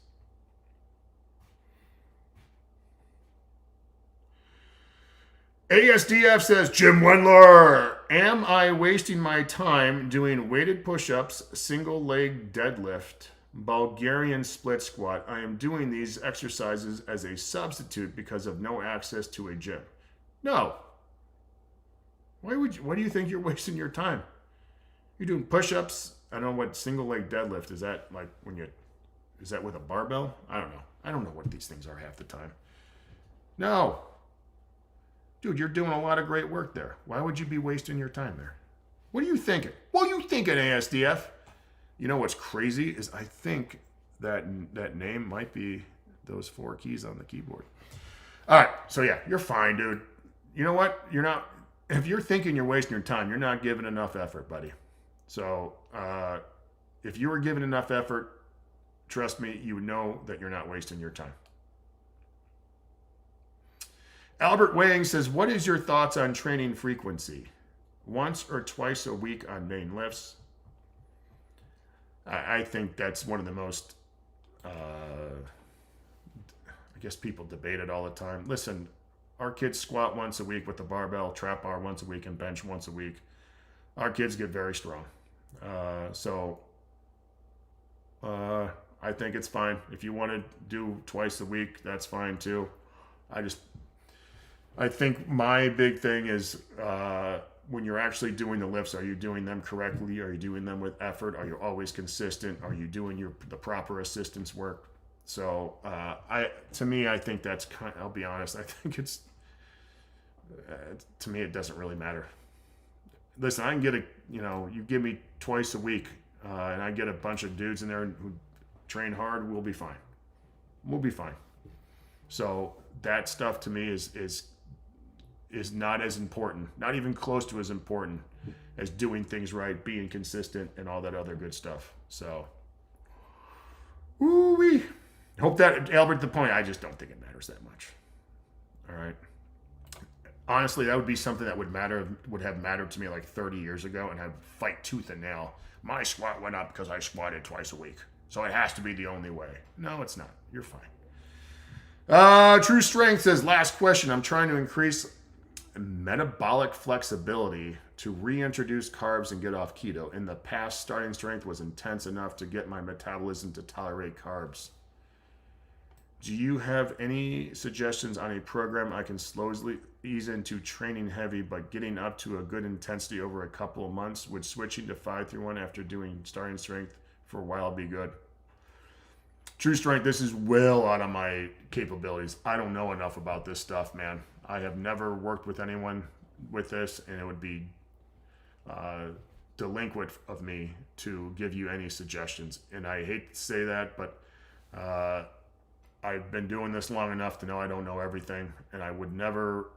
ASDF says, Jim Wendler, am I wasting my time doing weighted push-ups, single leg deadlift, Bulgarian split squat? I am doing these exercises as a substitute because of no access to a gym. No. Why do you think you're wasting your time? You're doing push-ups. I don't know what single leg deadlift is. That like is that with a barbell? I don't know. I don't know what these things are half the time. No. Dude, you're doing a lot of great work there. Why would you be wasting your time there? What are you thinking? What are you thinking, ASDF? You know what's crazy is I think that name might be those 4 keys on the keyboard. All right, so yeah, you're fine, dude. You know what? You're not. If you're thinking you're wasting your time, you're not giving enough effort, buddy. So if you were giving enough effort, trust me, you would know that you're not wasting your time. Albert Wang says, what is your thoughts on training frequency? Once or twice a week on main lifts? I think that's one of the most, I guess people debate it all the time. Listen, our kids squat once a week with the barbell, trap bar once a week, and bench once a week. Our kids get very strong. So I think it's fine. If you want to do twice a week, that's fine too. I think my big thing is when you're actually doing the lifts, are you doing them correctly? Are you doing them with effort? Are you always consistent? Are you doing the proper assistance work? So to me, I think that's I'll be honest. I think it's, to me, it doesn't really matter. Listen, I can get you give me twice a week and I get a bunch of dudes in there who train hard, we'll be fine. We'll be fine. So that stuff to me is is not as important, not even close to as important as doing things right, being consistent, and all that other good stuff. So, woo-wee. Hope that Albert the point. I just don't think it matters that much. All right. Honestly, that would be something that would have mattered to me like 30 years ago, and I'd fight tooth and nail. My squat went up because I squatted twice a week, so it has to be the only way. No, it's not. You're fine. True Strength says, last question. I'm trying to increase metabolic flexibility to reintroduce carbs and get off keto. In the past, starting strength was intense enough to get my metabolism to tolerate carbs. Do you have any suggestions on a program I can slowly ease into training heavy but getting up to a good intensity over a couple of months? Would switching to 5-3-1 after doing starting strength for a while be good? True Strength, this is well out of my capabilities. I don't know enough about this stuff, man. I have never worked with anyone with this, and it would be delinquent of me to give you any suggestions. And I hate to say that, but I've been doing this long enough to know I don't know everything, and I would never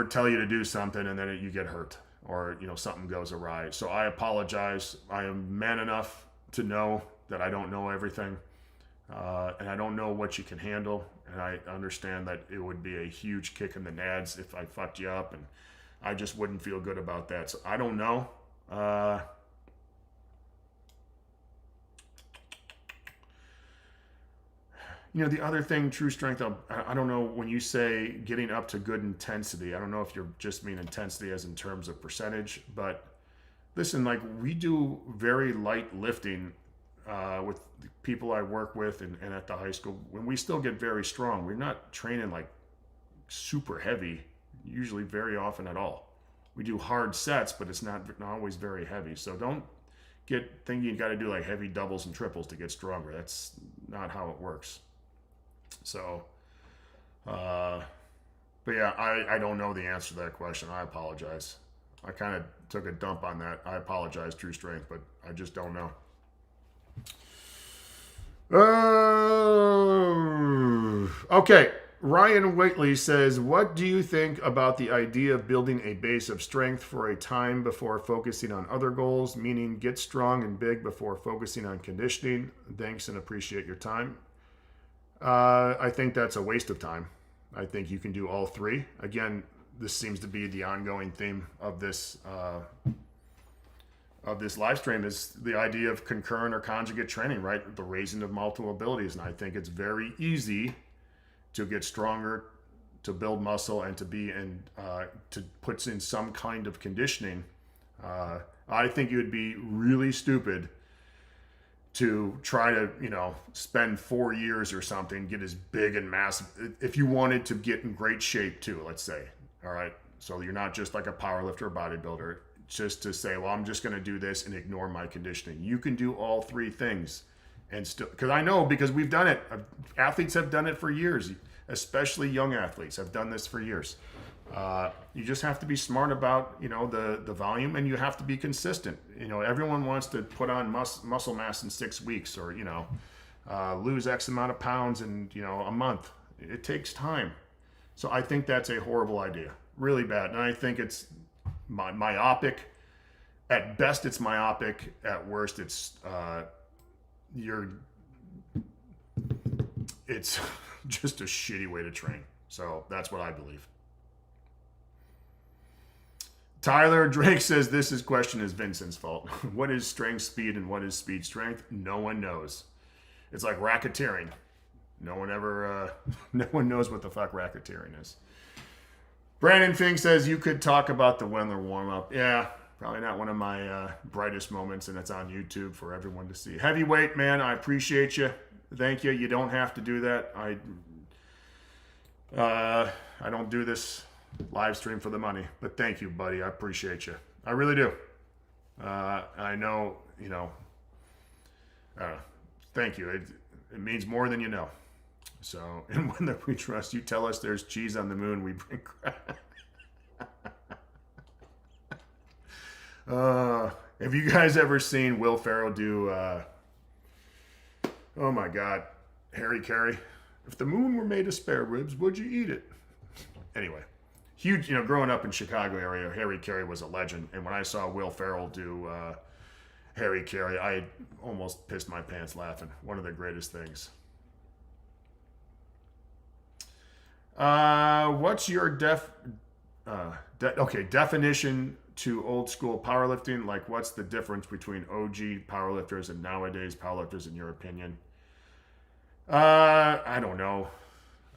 tell you to do something and then you get hurt or something goes awry. So I apologize. I am man enough to know that I don't know everything, and I don't know what you can handle, and I understand that it would be a huge kick in the nads if I fucked you up, and I just wouldn't feel good about that. So I don't know. The other thing, True Strength, I don't know, when you say getting up to good intensity, I don't know if you're just mean intensity as in terms of percentage, but listen, like we do very light lifting with the people I work with and at the high school, when we still get very strong. We're not training like super heavy, usually very often at all. We do hard sets, but it's not always very heavy. So don't get thinking you got to do like heavy doubles and triples to get stronger. That's not how it works. So, but yeah, I don't know the answer to that question. I apologize. I kind of took a dump on that. I apologize, True Strength, but I just don't know. Okay. Ryan Whitley says, what do you think about the idea of building a base of strength for a time before focusing on other goals, meaning get strong and big before focusing on conditioning? Thanks and appreciate your time. I think that's a waste of time. I think you can do all three. Again, this seems to be the ongoing theme of this live stream, is the idea of concurrent or conjugate training, right? The raising of multiple abilities. And I think it's very easy to get stronger, to build muscle, and to be in, to put in some kind of conditioning. I think it would be really stupid to try to, spend 4 years or something, get as big and massive, if you wanted to get in great shape too, let's say, all right? So you're not just like a power lifter or bodybuilder, just to say, well, I'm just going to do this and ignore my conditioning. You can do all three things and still, because I know, because we've done it. Athletes have done it for years, especially young athletes have done this for years. You just have to be smart about, the volume, and you have to be consistent. Everyone wants to put on muscle mass in 6 weeks, or, lose X amount of pounds in, a month. It takes time. So I think that's a horrible idea, really bad. And I think it's myopic. At best, it's myopic. At worst, it's just a shitty way to train. So that's what I believe. Tyler Drake says this question is Vincent's fault. What is strength speed and what is speed strength? No one knows. It's like racketeering. No one knows what the fuck racketeering is. Brandon Fink says you could talk about the Wendler warm-up. Yeah, probably not one of my brightest moments, and it's on YouTube for everyone to see. Heavyweight, man, I appreciate you. Thank you. You don't have to do that. I don't do this live stream for the money, but thank you, buddy. I appreciate you. I really do. I know, thank you. It means more than you know. So, and when we trust, you tell us there's cheese on the moon, we bring crap. Have you guys ever seen Will Ferrell do, oh my God, Harry Carey? If the moon were made of spare ribs, would you eat it? Anyway, huge, growing up in Chicago area, Harry Carey was a legend. And when I saw Will Ferrell do Harry Carey, I almost pissed my pants laughing. One of the greatest things. What's your definition to old school powerlifting? Like, what's the difference between OG powerlifters and nowadays powerlifters, in your opinion? I don't know.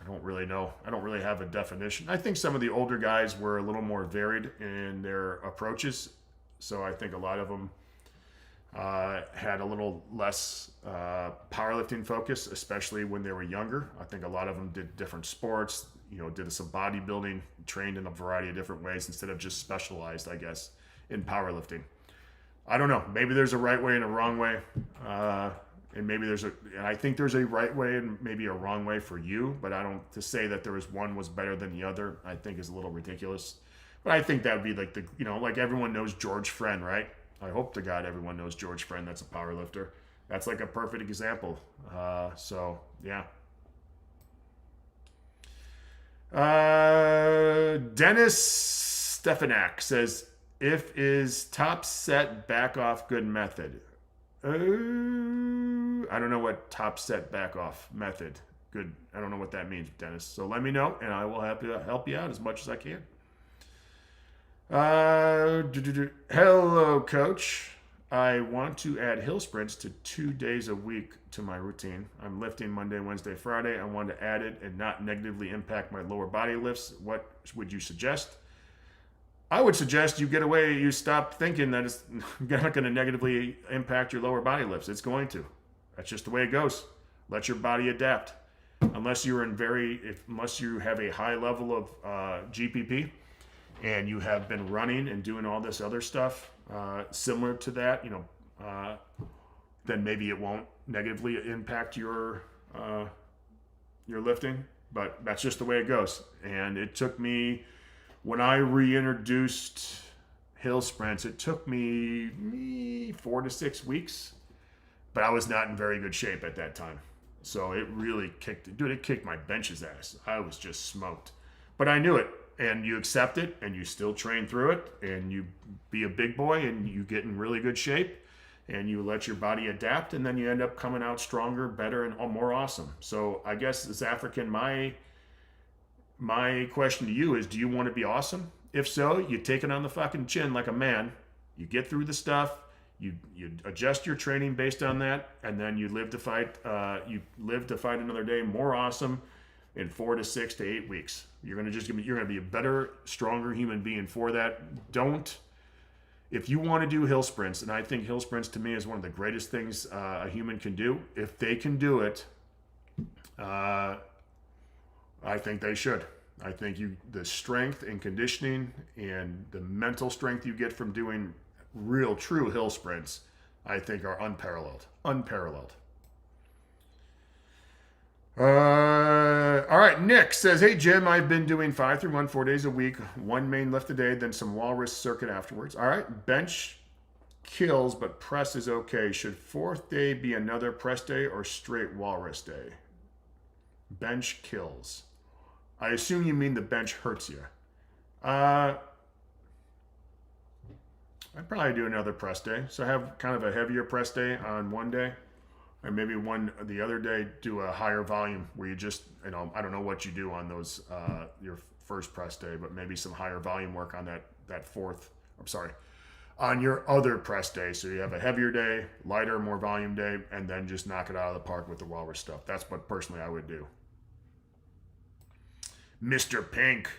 I don't really know. I don't really have a definition. I think some of the older guys were a little more varied in their approaches. So I think a lot of them had a little less powerlifting focus, especially when they were younger. I think a lot of them did different sports, did some bodybuilding, trained in a variety of different ways instead of just specialized, I guess, in powerlifting. I don't know. Maybe there's a right way and a wrong way. And maybe I think there's a right way and maybe a wrong way for you, but to say that one was better than the other, I think is a little ridiculous. But I think that would be like like everyone knows George Friend, right? I hope to God everyone knows George Friend. That's a power lifter. That's like a perfect example. So, yeah. Dennis Stefanak says, if is top set back off good method? I don't know what top set back off method. Good. I don't know what that means, Dennis. So let me know, and I will help you out as much as I can. Hello, coach. I want to add hill sprints to 2 days a week to my routine. I'm lifting Monday, Wednesday, Friday. I want to add it and not negatively impact my lower body lifts. What would you suggest? I would suggest you stop thinking that it's not going to negatively impact your lower body lifts. It's going to. That's just the way it goes. Let your body adapt. Unless you have a high level of GPP and you have been running and doing all this other stuff similar to that, then maybe it won't negatively impact your lifting. But that's just the way it goes. And it took me, when I reintroduced hill sprints, it took me 4 to 6 weeks, but I was not in very good shape at that time. So it really kicked my bench's ass. I was just smoked. But I knew it, and you accept it, and you still train through it, and you be a big boy, and you get in really good shape, and you let your body adapt, and then you end up coming out stronger, better, and more awesome. So I guess as African, my question to you is, do you want to be awesome? If so, you take it on the fucking chin like a man. You get through the stuff. You adjust your training based on that, and then you live to fight. Another day more awesome in 4 to 6 to 8 weeks. You're gonna be a better, stronger human being for that. If you want to do hill sprints, and I think hill sprints to me is one of the greatest things a human can do. If they can do it, I think they should. I think the strength and conditioning and the mental strength you get from doing real, true hill sprints, I think are unparalleled. All right, Nick says, hey, Jim, I've been doing 5 through 1, 4 days a week, 1 main lift a day, then some walrus circuit afterwards. All right, bench kills, but press is okay. Should 4th day be another press day or straight walrus day? Bench kills. I assume you mean the bench hurts you. I'd probably do another press day. So have kind of a heavier press day on one day, and maybe the other day do a higher volume where you just, I don't know what you do on those your first press day, but maybe some higher volume work on on your other press day. So you have a heavier day, lighter, more volume day, and then just knock it out of the park with the walrus stuff. That's what personally I would do. Mr. Pink.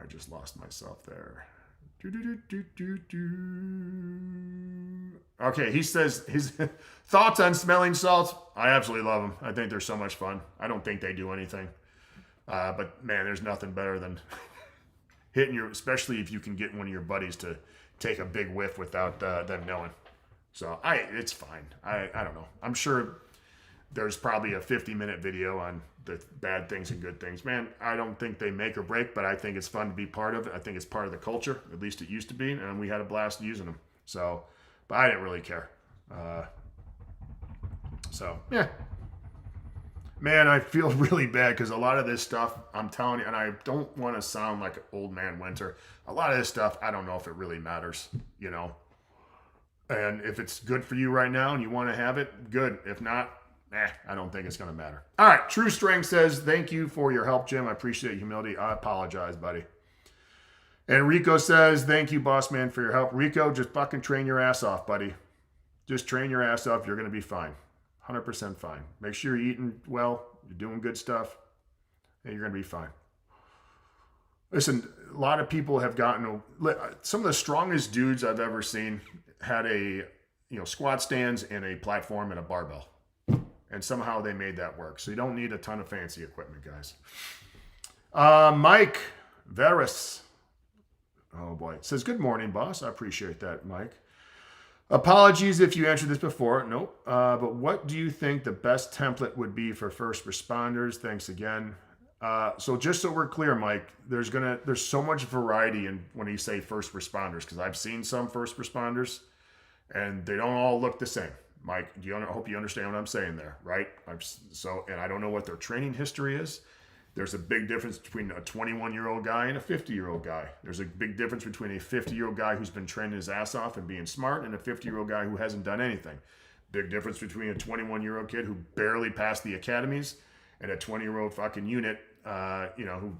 I just lost myself there. Okay, he says his thoughts on smelling salts. I absolutely love them. I think they're so much fun. I don't think they do anything. But man, there's nothing better than hitting especially if you can get one of your buddies to take a big whiff without them knowing. So it's fine. I don't know. I'm sure there's probably a 50-minute video on the bad things and good things. Man, I don't think they make or break, but I think it's fun to be part of it. I think it's part of the culture. At least it used to be, and we had a blast using them. So, but I didn't really care. So, yeah. Man, I feel really bad because a lot of this stuff, I'm telling you, and I don't want to sound like old man Winter. A lot of this stuff, I don't know if it really matters, you know. And if it's good for you right now and you want to have it, good. If not, I don't think it's going to matter. All right, True Strength says, thank you for your help, Jim. I appreciate your humility. I apologize, buddy. And Rico says, thank you, boss man, for your help. Rico, just fucking train your ass off, buddy. Just train your ass off. You're going to be fine. 100% fine. Make sure you're eating well. You're doing good stuff. And you're going to be fine. Listen, a lot of people have gotten... Some of the strongest dudes I've ever seen had squat stands and a platform and a barbell. And somehow they made that work. So you don't need a ton of fancy equipment, guys. Mike Veris. Oh, boy. Says, good morning, boss. I appreciate that, Mike. Apologies if you answered this before. Nope. But what do you think the best template would be for first responders? Thanks again. So just so we're clear, Mike, there's so much variety in when you say first responders, because I've seen some first responders and they don't all look the same. Mike, I hope you understand what I'm saying there, right? And I don't know what their training history is. There's a big difference between a 21-year-old guy and a 50-year-old guy. There's a big difference between a 50-year-old guy who's been training his ass off and being smart and a 50-year-old guy who hasn't done anything. Big difference between a 21-year-old kid who barely passed the academies and a 20-year-old fucking unit, who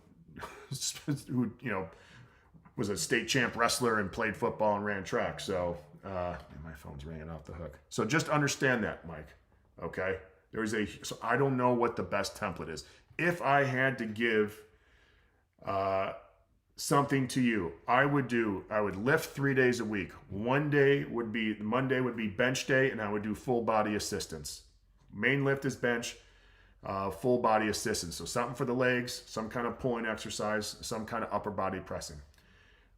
was a state champ wrestler and played football and ran track. So my phone's ringing off the hook. So just understand that, Mike. Okay? So I don't know what the best template is. If I had to give something to you, I would lift 3 days a week. Monday would be bench day, and I would do full body assistance. Main lift is bench, full body assistance. So something for the legs, some kind of pulling exercise, some kind of upper body pressing.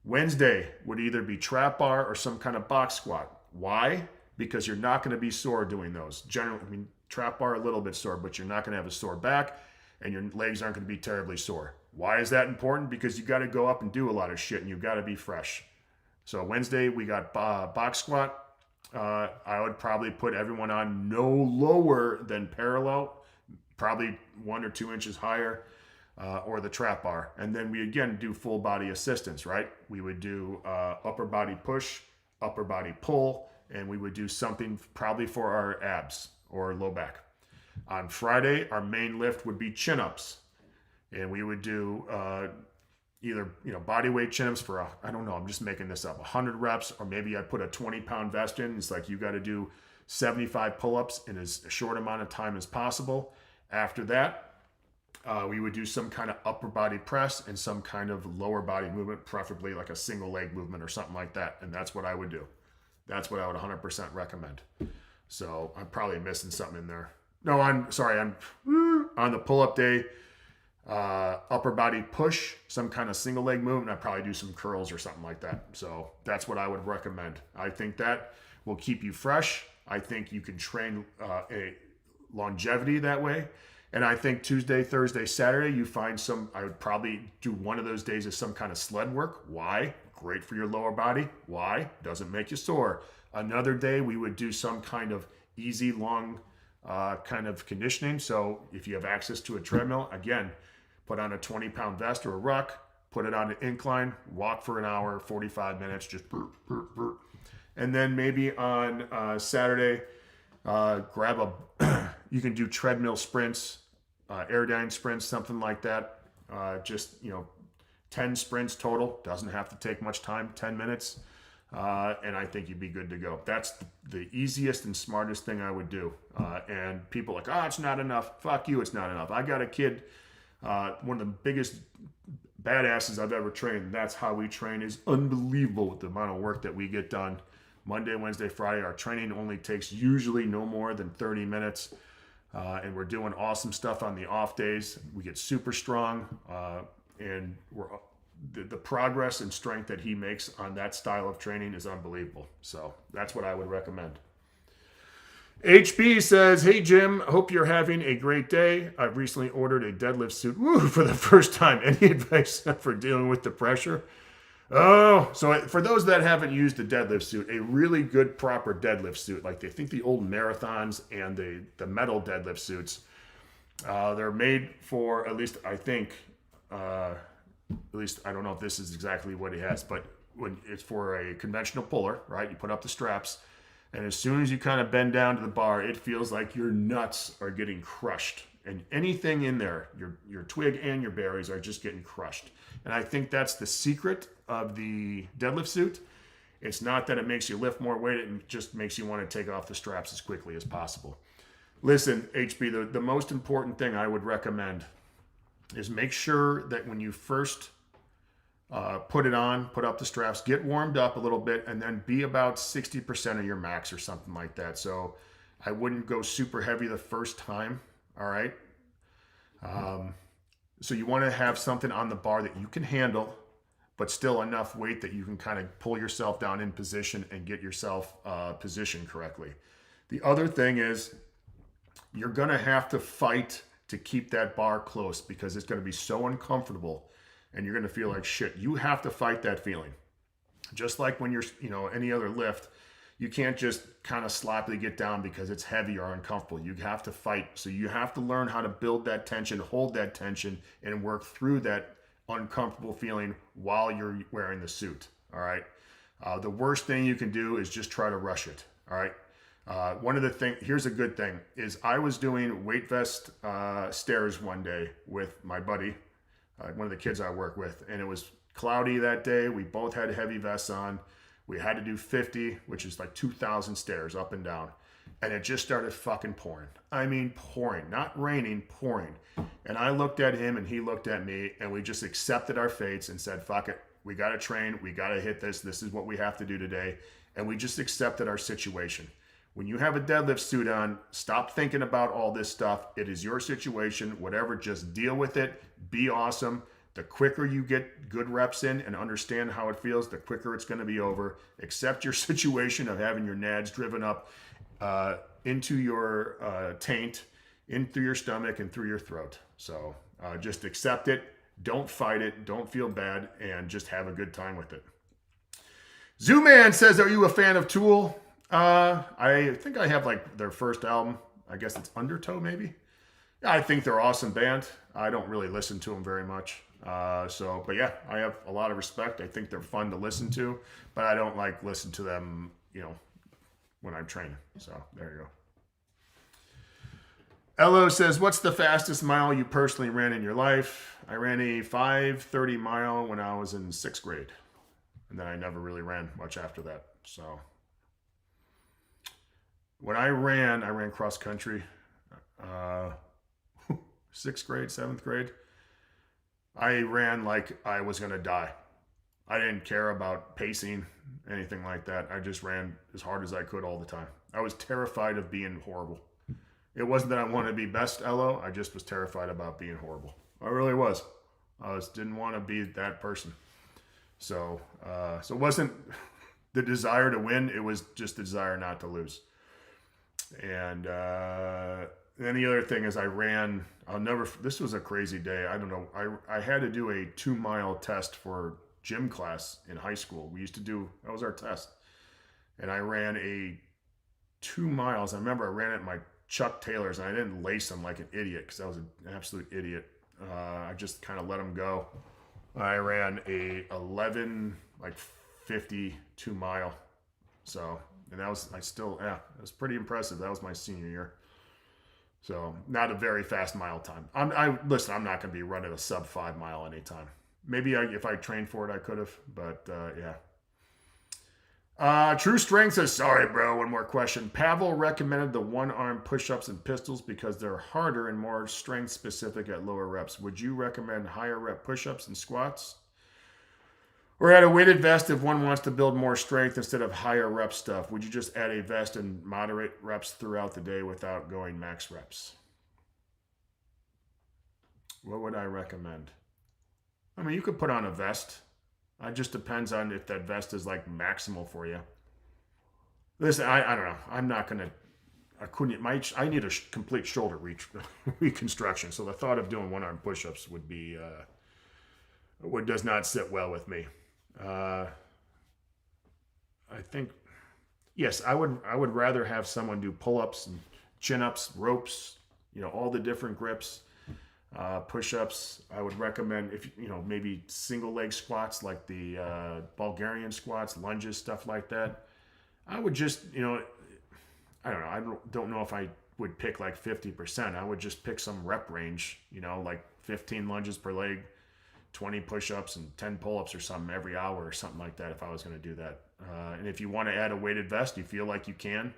Wednesday would either be trap bar or some kind of box squat. Why? Because you're not going to be sore doing those. Generally, trap bar a little bit sore, but you're not going to have a sore back. And your legs aren't going to be terribly sore. Why is that important? Because you got to go up and do a lot of shit, and you've got to be fresh. So Wednesday, we got box squat. I would probably put everyone on no lower than parallel, probably 1 or 2 inches higher, or the trap bar. And then we, again, do full body assistance, right? We would do upper body push, upper body pull, and we would do something probably for our abs or low back. On Friday, our main lift would be chin-ups. And we would do either body weight chin-ups for, I'm just making this up, 100 reps, or maybe I'd put a 20-pound vest in. It's like you got to do 75 pull-ups in as short amount of time as possible. After that, we would do some kind of upper body press and some kind of lower body movement, preferably like a single leg movement or something like that. And that's what I would do. That's what I would 100% recommend. So I'm probably missing something in there. No, on the pull-up day, upper body push, some kind of single leg movement. I'd probably do some curls or something like that. So that's what I would recommend. I think that will keep you fresh. I think you can train a longevity that way. And I think Tuesday, Thursday, Saturday, I would probably do one of those days as some kind of sled work. Why? Great for your lower body. Why? Doesn't make you sore. Another day, we would do some kind of easy, long kind of conditioning. So if you have access to a treadmill, again, put on a 20-pound vest or a ruck, put it on an incline, walk for an hour, 45 minutes, just burp, burp, burp. And then maybe on Saturday, you can do treadmill sprints, airdyne sprints, something like that. 10 sprints total. Doesn't have to take much time, 10 minutes. And I think you'd be good to go. That's the easiest and smartest thing I would do. And people are like, it's not enough. Fuck you, it's not enough. I got a kid, one of the biggest badasses I've ever trained. That's how we train. Is unbelievable with the amount of work that we get done. Monday, Wednesday, Friday, our training only takes usually no more than 30 minutes. And we're doing awesome stuff on the off days. We get super strong. And the progress and strength that he makes on that style of training is unbelievable. So that's what I would recommend. HB says, hey, Jim, hope you're having a great day. I've recently ordered a deadlift suit for the first time. Any advice for dealing with the pressure? Oh, so for those that haven't used a deadlift suit, a really good proper deadlift suit, like they think the old marathons and the metal deadlift suits, They're made for, at least I think, at least I don't know if this is exactly what he has, but when it's for a conventional puller, right? You put up the straps, and as soon as you kind of bend down to the bar, it feels like your nuts are getting crushed. And anything in there, your twig and your berries are just getting crushed. And I think that's the secret of the deadlift suit. It's not that it makes you lift more weight, it just makes you want to take off the straps as quickly as possible. Listen, HB, the most important thing I would recommend is make sure that when you first put it on, put up the straps, get warmed up a little bit, and then be about 60% of your max or something like that. So I wouldn't go super heavy the first time, all right? So you want to have something on the bar that you can handle, but still enough weight that you can kind of pull yourself down in position and get yourself positioned correctly. The other thing is you're going to have to fight to keep that bar close because it's going to be so uncomfortable and you're going to feel like shit. You have to fight that feeling. Just like when you're, any other lift, you can't just kind of sloppily get down because it's heavy or uncomfortable. You have to fight. So you have to learn how to build that tension, hold that tension, and work through that uncomfortable feeling while you're wearing the suit. All right. The worst thing you can do is just try to rush it. All right. One of the things, here's a good thing, is I was doing weight vest stairs one day with my buddy, one of the kids I work with, and it was cloudy that day. We both had heavy vests on. We had to do 50, which is like 2,000 stairs up and down. And it just started fucking pouring. I mean, pouring, not raining, pouring. And I looked at him and he looked at me and we just accepted our fates and said, fuck it. We got to train. We got to hit this. This is what we have to do today. And we just accepted our situation. When you have a deadlift suit on, stop thinking about all this stuff. It is your situation, whatever, just deal with it. Be awesome. The quicker you get good reps in and understand how it feels, the quicker it's going to be over. Accept your situation of having your nads driven up into your taint, in through your stomach and through your throat. So just accept it. Don't fight it. Don't feel bad and just have a good time with it. Zooman says, are you a fan of Tool? I think I have like their first album. I guess it's Undertow maybe. I think they're an awesome band. I don't really listen to them very much. But yeah, I have a lot of respect. I think they're fun to listen to, but I don't like listen to them, when I'm training. So there you go. Elo says, what's the fastest mile you personally ran in your life? I ran a 5:30 mile when I was in 6th grade. And then I never really ran much after that. So when I ran cross country, 6th grade, 7th grade. I ran like I was going to die. I didn't care about pacing, anything like that. I just ran as hard as I could all the time. I was terrified of being horrible. It wasn't that I wanted to be best, Elo. I just was terrified about being horrible. I really was. I just didn't want to be that person. So it wasn't the desire to win. It was just the desire not to lose. And then the other thing is I ran, this was a crazy day. I don't know. I had to do a 2-mile test for gym class in high school. That was our test. And I ran a 2 miles. I remember I ran it in my Chuck Taylors and I didn't lace them like an idiot because I was an absolute idiot. I just kind of let them go. I ran a 11:50 2-mile. So, and that was, it was pretty impressive. That was my senior year. So not a very fast mile time. I'm not going to be running a sub 5 mile anytime. Maybe if I trained for it, I could have, but yeah. True Strength says, sorry, bro. One more question. Pavel recommended the 1-arm push-ups and pistols because they're harder and more strength specific at lower reps. Would you recommend higher rep push-ups and squats? Or add a weighted vest if one wants to build more strength instead of higher rep stuff? Would you just add a vest and moderate reps throughout the day without going max reps? What would I recommend? I mean, you could put on a vest. It just depends on if that vest is like maximal for you. Listen, I don't know. I'm not going to, I need a complete shoulder reconstruction. So the thought of doing 1-arm push-ups would be, does not sit well with me. I think, yes, I would rather have someone do pull-ups and chin-ups, ropes, all the different grips, push-ups. I would recommend, if maybe single leg squats like the Bulgarian squats, lunges, stuff like that. I would just, I don't know. I don't know if I would pick like 50%. I would just pick some rep range, like 15 lunges per leg, 20 push-ups and 10 pull-ups or something every hour or something like that if I was going to do that. And if you want to add a weighted vest, you feel like you can.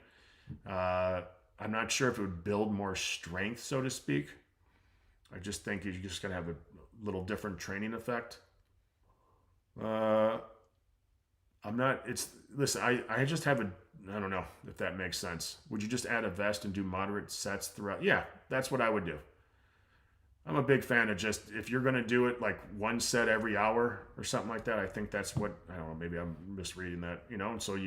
I'm not sure if it would build more strength, so to speak. I just think you're just going to have a little different training effect. Listen, I just have I don't know if that makes sense. Would you just add a vest and do moderate sets throughout? Yeah, that's what I would do. I'm a big fan of just, if you're going to do it like one set every hour or something like that, I think that's what, I don't know, maybe I'm misreading that, and so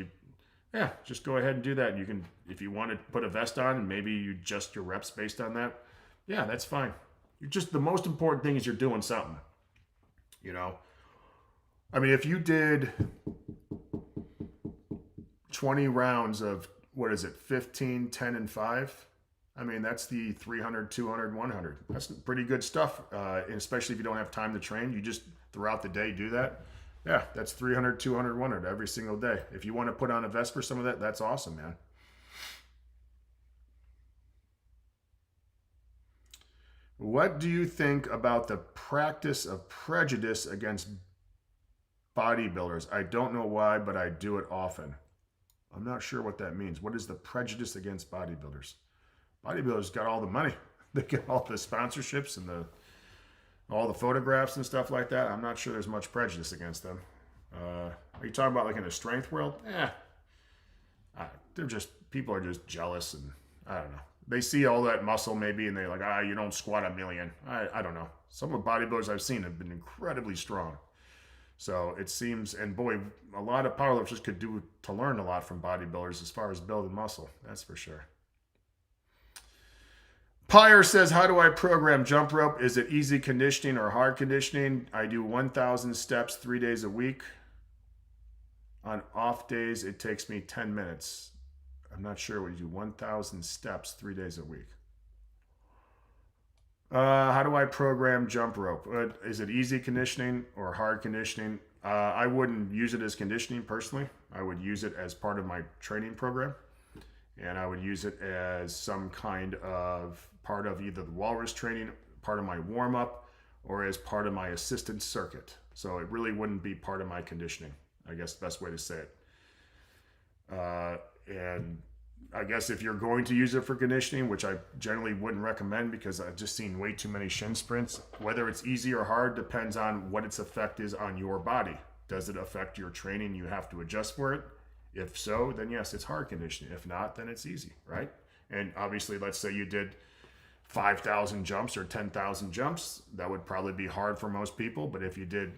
just go ahead and do that. And you can, if you want to put a vest on and maybe you adjust your reps based on that, yeah, that's fine. The most important thing is you're doing something, I mean, if you did 20 rounds of, 15, 10, and 5, I mean, that's the 300, 200, 100. That's pretty good stuff, especially if you don't have time to train. You just, throughout the day, do that. Yeah, that's 300, 200, 100 every single day. If you want to put on a vest for some of that, that's awesome, man. What do you think about the practice of prejudice against bodybuilders? I don't know why, but I do it often. I'm not sure what that means. What is the prejudice against bodybuilders? Bodybuilders got all the money. They get all the sponsorships and all the photographs and stuff like that. I'm not sure there's much prejudice against them. Are you talking about like in the strength world? People are just jealous, and I don't know. They see all that muscle maybe and they're like, you don't squat a million. I don't know. Some of the bodybuilders I've seen have been incredibly strong. So it seems, and boy, a lot of powerlifters could do to learn a lot from bodybuilders as far as building muscle. That's for sure. Pyre says, how do I program jump rope? Is it easy conditioning or hard conditioning? I do 1,000 steps 3 days a week. On off days, it takes me 10 minutes. I'm not sure what you do. 1,000 steps 3 days a week. How do I program jump rope? Is it easy conditioning or hard conditioning? I wouldn't use it as conditioning personally. I would use it as part of my training program. And I would use it as some kind of part of either the walrus training, part of my warm-up, or as part of my assistance circuit. So it really wouldn't be part of my conditioning, I guess the best way to say it. And I guess if you're going to use it for conditioning, which I generally wouldn't recommend because I've just seen way too many shin sprints, whether it's easy or hard depends on what its effect is on your body. Does it affect your training? You have to adjust for it. If so, then yes, it's hard conditioning. If not, then it's easy, right? And obviously, let's say you did 5,000 jumps or 10,000 jumps, that would probably be hard for most people. But if you did,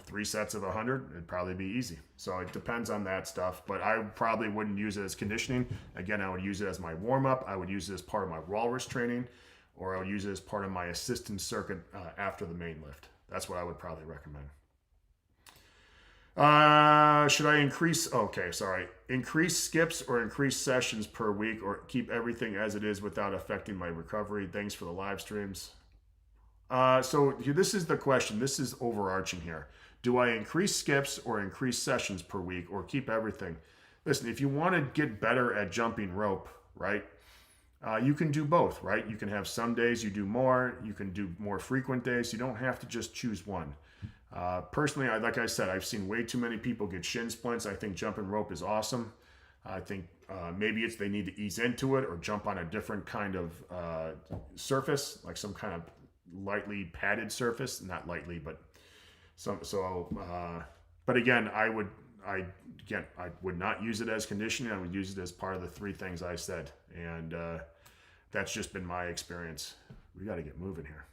3 sets of 100, it'd probably be easy. So it depends on that stuff. But I probably wouldn't use it as conditioning. Again, I would use it as my warm-up. I would use it as part of my walrus training, or I would use it as part of my assistance circuit after the main lift. That's what I would probably recommend. Should I increase skips or increase sessions per week, or keep everything as it is without affecting my recovery? Thanks for the live streams. So this is the question. This is overarching here. Do I increase skips or increase sessions per week, or keep everything? Listen, if you want to get better at jumping rope, right, you can do both, right? You can have some days you do more. You can do more frequent days. You don't have to just choose one. Personally, like I said, I've seen way too many people get shin splints. I think jumping rope is awesome. I think maybe they need to ease into it or jump on a different kind of surface, like some kind of lightly padded surface. Not lightly, but but again, I would not use it as conditioning. I would use it as part of the 3 things I said, and that's just been my experience. We got to get moving here.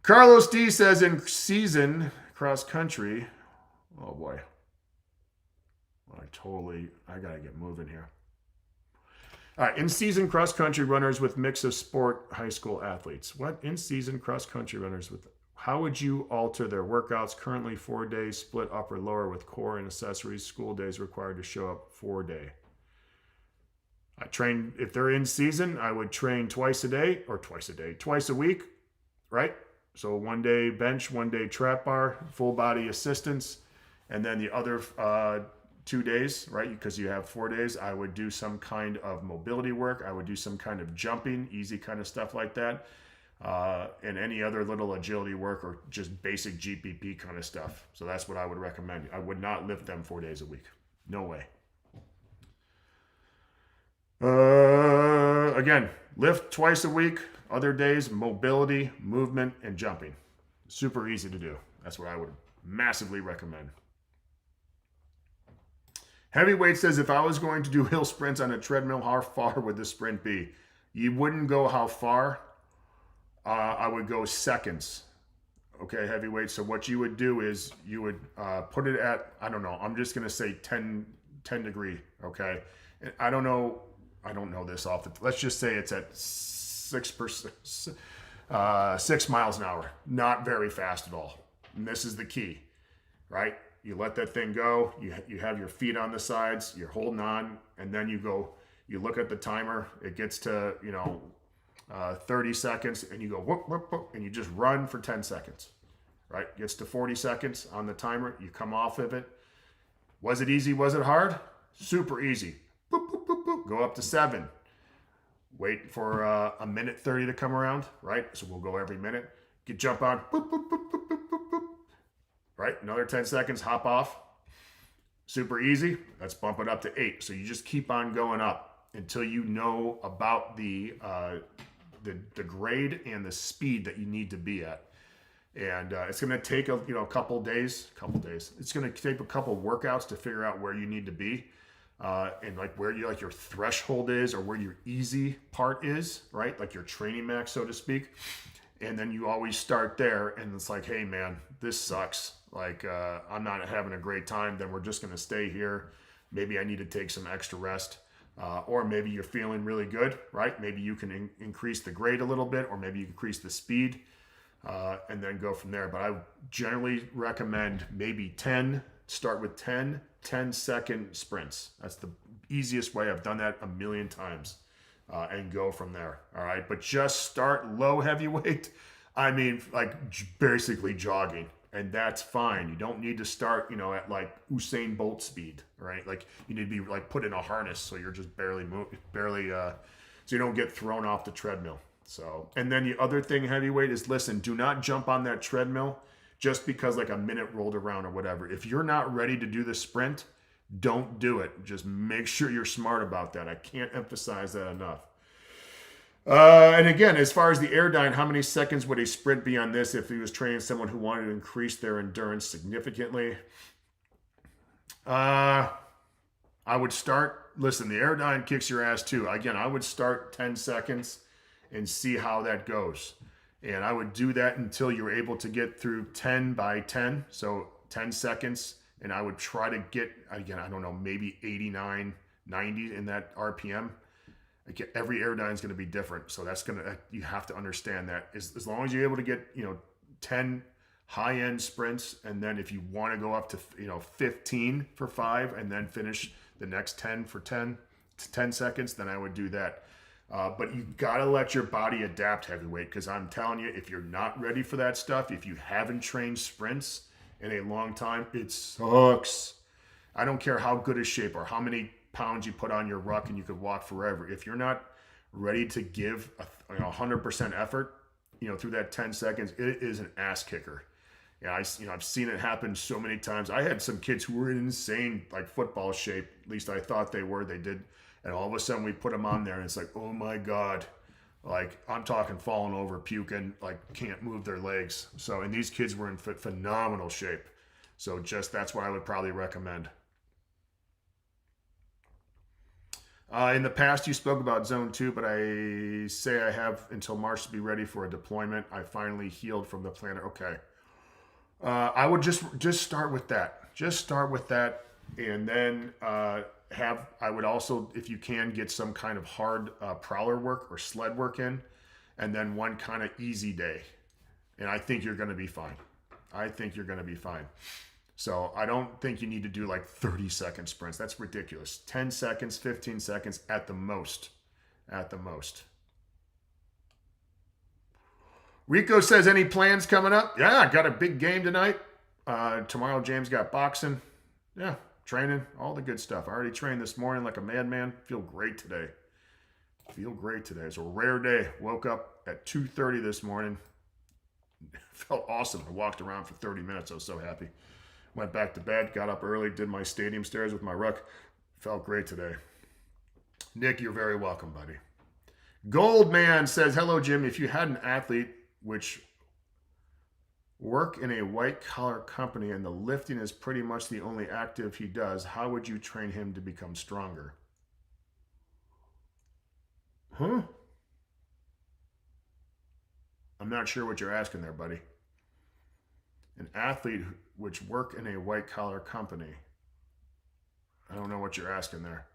Carlos D says, in season cross country, oh boy, I gotta get moving here. All right, in season cross country runners with mix of sport high school athletes. What? In season cross country runners with, how would you alter their workouts? Currently 4 days split upper lower with core and accessories. School days required to show up 4 day. I train, if they're in season, I would train twice a week, right? So 1 day bench, 1 day trap bar, full body assistance. And then the other 2 days, right? Because you have 4 days, I would do some kind of mobility work. I would do some kind of jumping, easy kind of stuff like that. And any other little agility work or just basic GPP kind of stuff. So that's what I would recommend. I would not lift them 4 days a week. No way. Again, lift twice a week. Other days, mobility, movement, and jumping. Super easy to do. That's what I would massively recommend. Heavyweight says, if I was going to do hill sprints on a treadmill, how far would the sprint be? You wouldn't go how far. I would go seconds. Okay, heavyweight. So what you would do is you would put it at, I don't know, I'm just going to say 10 degree. Okay. I don't know this off the, let's just say it's at 6%, 6 miles an hour. Not very fast at all. And this is the key, right? You let that thing go. You have your feet on the sides. You're holding on, and then you go. You look at the timer. It gets to 30 seconds, and you go whoop, whoop, whoop, and you just run for 10 seconds. Right? Gets to 40 seconds on the timer. You come off of it. Was it easy? Was it hard? Super easy. Boop, boop, boop, boop. Go up to 7. Wait for a minute 30 to come around. Right? So we'll go every minute. Jump on. Boop, boop, boop, boop, boop, boop, boop. Right? Another 10 seconds, hop off. Super easy. Let's bump it up to 8. So you just keep on going up until you know about the grade and the speed that you need to be at. And it's going to take a couple days. It's going to take a couple workouts to figure out where you need to be, and like where your threshold is or where your easy part is, right? Like your training max, so to speak. And then you always start there, and it's like, hey man, this sucks. Like I'm not having a great time. Then we're just going to stay here. Maybe I need to take some extra rest. Or maybe you're feeling really good, right? Maybe you can increase the grade a little bit, or maybe you increase the speed, and then go from there. But I generally recommend maybe start with 10-second sprints. That's the easiest way. I've done that a million times, and go from there. All right. But just start low heavyweight. I mean, like basically jogging. And that's fine. You don't need to start, at like Usain Bolt speed, right? Like you need to be like put in a harness so you're just barely so you don't get thrown off the treadmill. So, and then the other thing, heavyweight, is listen, do not jump on that treadmill just because like a minute rolled around or whatever. If you're not ready to do the sprint, don't do it. Just make sure you're smart about that. I can't emphasize that enough. And again, as far as the Airdyne, how many seconds would a sprint be on this if he was training someone who wanted to increase their endurance significantly? I would start, listen, the Airdyne kicks your ass too. Again, I would start 10 seconds and see how that goes. And I would do that until you're able to get through 10 by 10. So 10 seconds. And I would try to get, again, I don't know, maybe 89, 90 in that RPM. Every Airdyne is going to be different. So you have to understand that as long as you're able to get, 10 high-end sprints. And then if you want to go up to, 15 for 5 and then finish the next 10 for 10 seconds, then I would do that. But you got to let your body adapt, heavyweight, because I'm telling you, if you're not ready for that stuff, if you haven't trained sprints in a long time, it sucks. I don't care how good a shape or how many pounds you put on your ruck and you could walk forever. If you're not ready to give 100% effort, through that 10 seconds, it is an ass kicker. Yeah, I've seen it happen so many times. I had some kids who were in insane like football shape. At least I thought they were. They did. And all of a sudden we put them on there and it's like, oh my God. Like I'm talking falling over, puking, like can't move their legs. So, and these kids were in phenomenal shape. So that's what I would probably recommend. In the past, you spoke about zone 2, but I say I have until March to be ready for a deployment. I finally healed from the plantar. Okay. I would just start with that. Just start with that. And then I would also, if you can, get some kind of hard prowler work or sled work in. And then one kind of easy day. And I think you're going to be fine. So I don't think you need to do like 30-second sprints. That's ridiculous. 10 seconds, 15 seconds at the most. At the most. Rico says, any plans coming up? Yeah, I got a big game tonight. Tomorrow, James got boxing. Yeah, training, all the good stuff. I already trained this morning like a madman. Feel great today. Feel great today. It's a rare day. Woke up at 2:30 this morning. Felt awesome. I walked around for 30 minutes. I was so happy. Went back to bed, got up early, did my stadium stairs with my ruck. Felt great today. Nick, you're very welcome, buddy. Goldman says, hello, Jim. If you had an athlete which work in a white-collar company and the lifting is pretty much the only active he does, how would you train him to become stronger? Huh? I'm not sure what you're asking there, buddy. An athlete which work in a white-collar company. I don't know what you're asking there.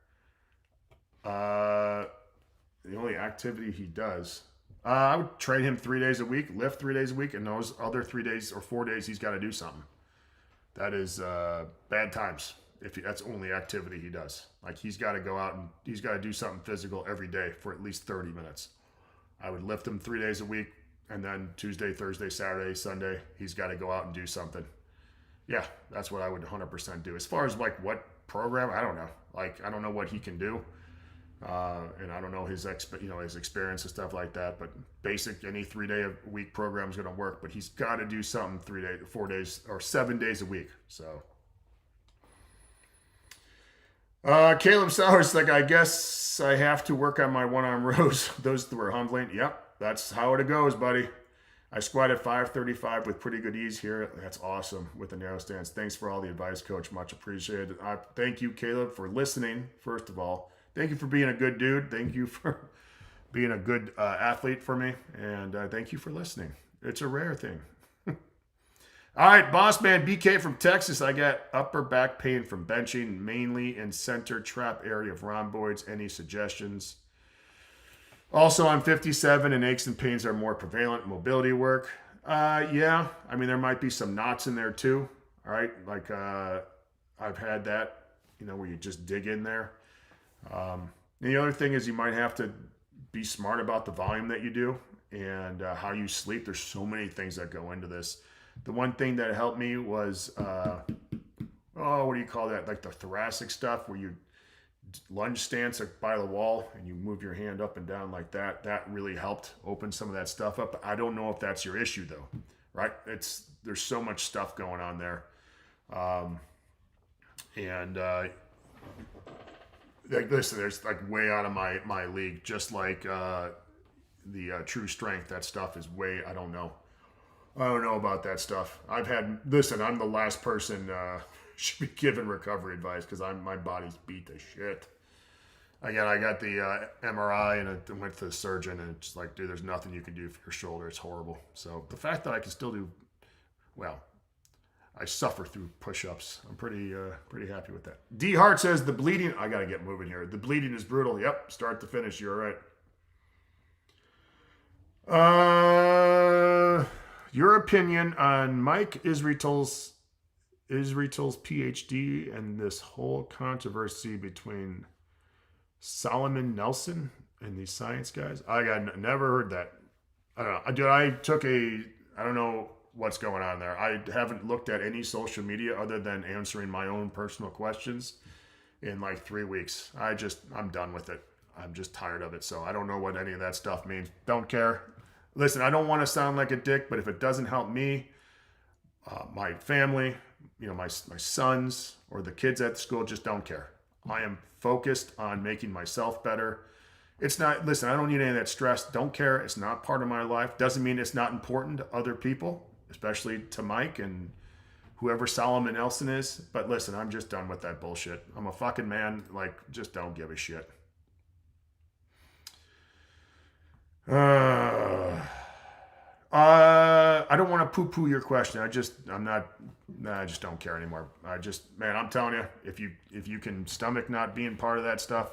The only activity he does... I would train him 3 days a week, lift 3 days a week, and those other 3 days or 4 days he's got to do something. That is bad times if that's the only activity he does. Like he's got to go out and he's got to do something physical every day for at least 30 minutes. I would lift him 3 days a week, and then Tuesday, Thursday, Saturday, Sunday, he's got to go out and do something. Yeah, that's what I would 100% do. As far as like what program, I don't know. Like I don't know what he can do. And I don't know his experience and stuff like that, but basic any 3 day a week program is going to work, but he's got to do something 3 days, 4 days, or 7 days a week. So, Caleb Sowers, like, I guess I have to work on my one arm rows. Those were humbling. Yep. That's how it goes, buddy. I squatted 535 with pretty good ease here. That's awesome with the narrow stance. Thanks for all the advice, coach. Much appreciated. Thank you, Caleb, for listening. First of all, thank you for being a good dude. Thank you for being a good athlete for me. And thank you for listening. It's a rare thing. All right, boss man BK from Texas. I got upper back pain from benching, mainly in center trap area of rhomboids. Any suggestions? Also, I'm 57 and aches and pains are more prevalent in mobility work. Yeah, I mean, there might be some knots in there too. All right, like I've had that, where you just dig in there. And the other thing is you might have to be smart about the volume that you do and how you sleep. There's so many things that go into this. The one thing that helped me was, what do you call that? Like the thoracic stuff where you lunge stance by the wall and you move your hand up and down like that. That really helped open some of that stuff up. I don't know if that's your issue though, right? There's so much stuff going on there. Like listen, there's like way out of my league, just like the true strength. That stuff is way, I don't know about that stuff. I'm the last person should be giving recovery advice because my body's beat to shit. Again, I got the MRI and I went to the surgeon and it's like, dude, there's nothing you can do for your shoulder. It's horrible. So the fact that I can still do, I suffer through push-ups. I'm pretty happy with that. D Hart says the bleeding. I gotta get moving here. The bleeding is brutal. Yep, start to finish. You're right. Your opinion on Mike Israetel's PhD and this whole controversy between Solomon Nelson and these science guys? I never heard that. I don't know. Dude, I don't know what's going on there. I haven't looked at any social media other than answering my own personal questions in like 3 weeks. I'm done with it. I'm just tired of it. So I don't know what any of that stuff means. Don't care. Listen, I don't want to sound like a dick, but if it doesn't help me, my family, my sons or the kids at the school, just don't care. I am focused on making myself better. Listen, I don't need any of that stress. Don't care. It's not part of my life. Doesn't mean it's not important to other people, especially to Mike and whoever Solomon Nelson is. But listen, I'm just done with that bullshit. I'm a fucking man. Like, just don't give a shit. I don't want to poo-poo your question. I just don't care anymore. Man, I'm telling you, if you can stomach not being part of that stuff,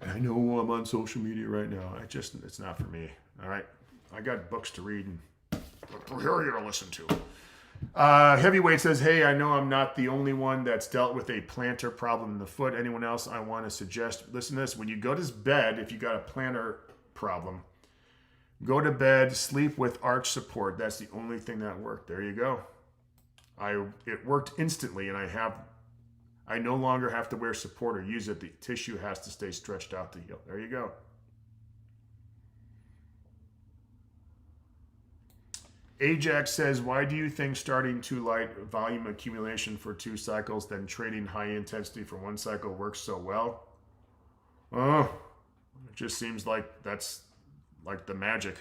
and I know I'm on social media right now, it's not for me. All right, I got books to read and here to listen to. Heavyweight says, hey, I know I'm not the only one that's dealt with a plantar problem in the foot. Anyone else I want to suggest? Listen to this. When you go to bed, if you got a plantar problem, go to bed, sleep with arch support. That's the only thing that worked. There you go. It worked instantly, and I no longer have to wear support or use it. The tissue has to stay stretched out to heal. There you go. Ajax says, why do you think starting too light volume accumulation for 2 cycles, then trading high intensity for 1 cycle works so well? Oh, it just seems like that's like the magic.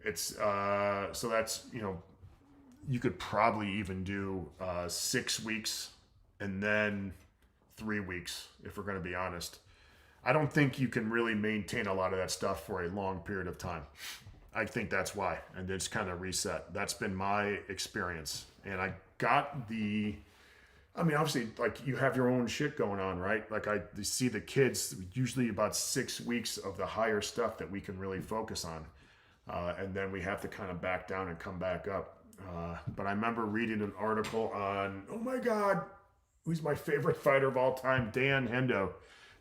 It's so that's, you could probably even do 6 weeks and then 3 weeks, if we're going to be honest. I don't think you can really maintain a lot of that stuff for a long period of time. I think that's why. And it's kind of reset. That's been my experience. And I got obviously, like, you have your own shit going on, right? Like, I see the kids, usually about 6 weeks of the higher stuff that we can really focus on. And then we have to kind of back down and come back up. But I remember reading an article on, oh my God, who's my favorite fighter of all time?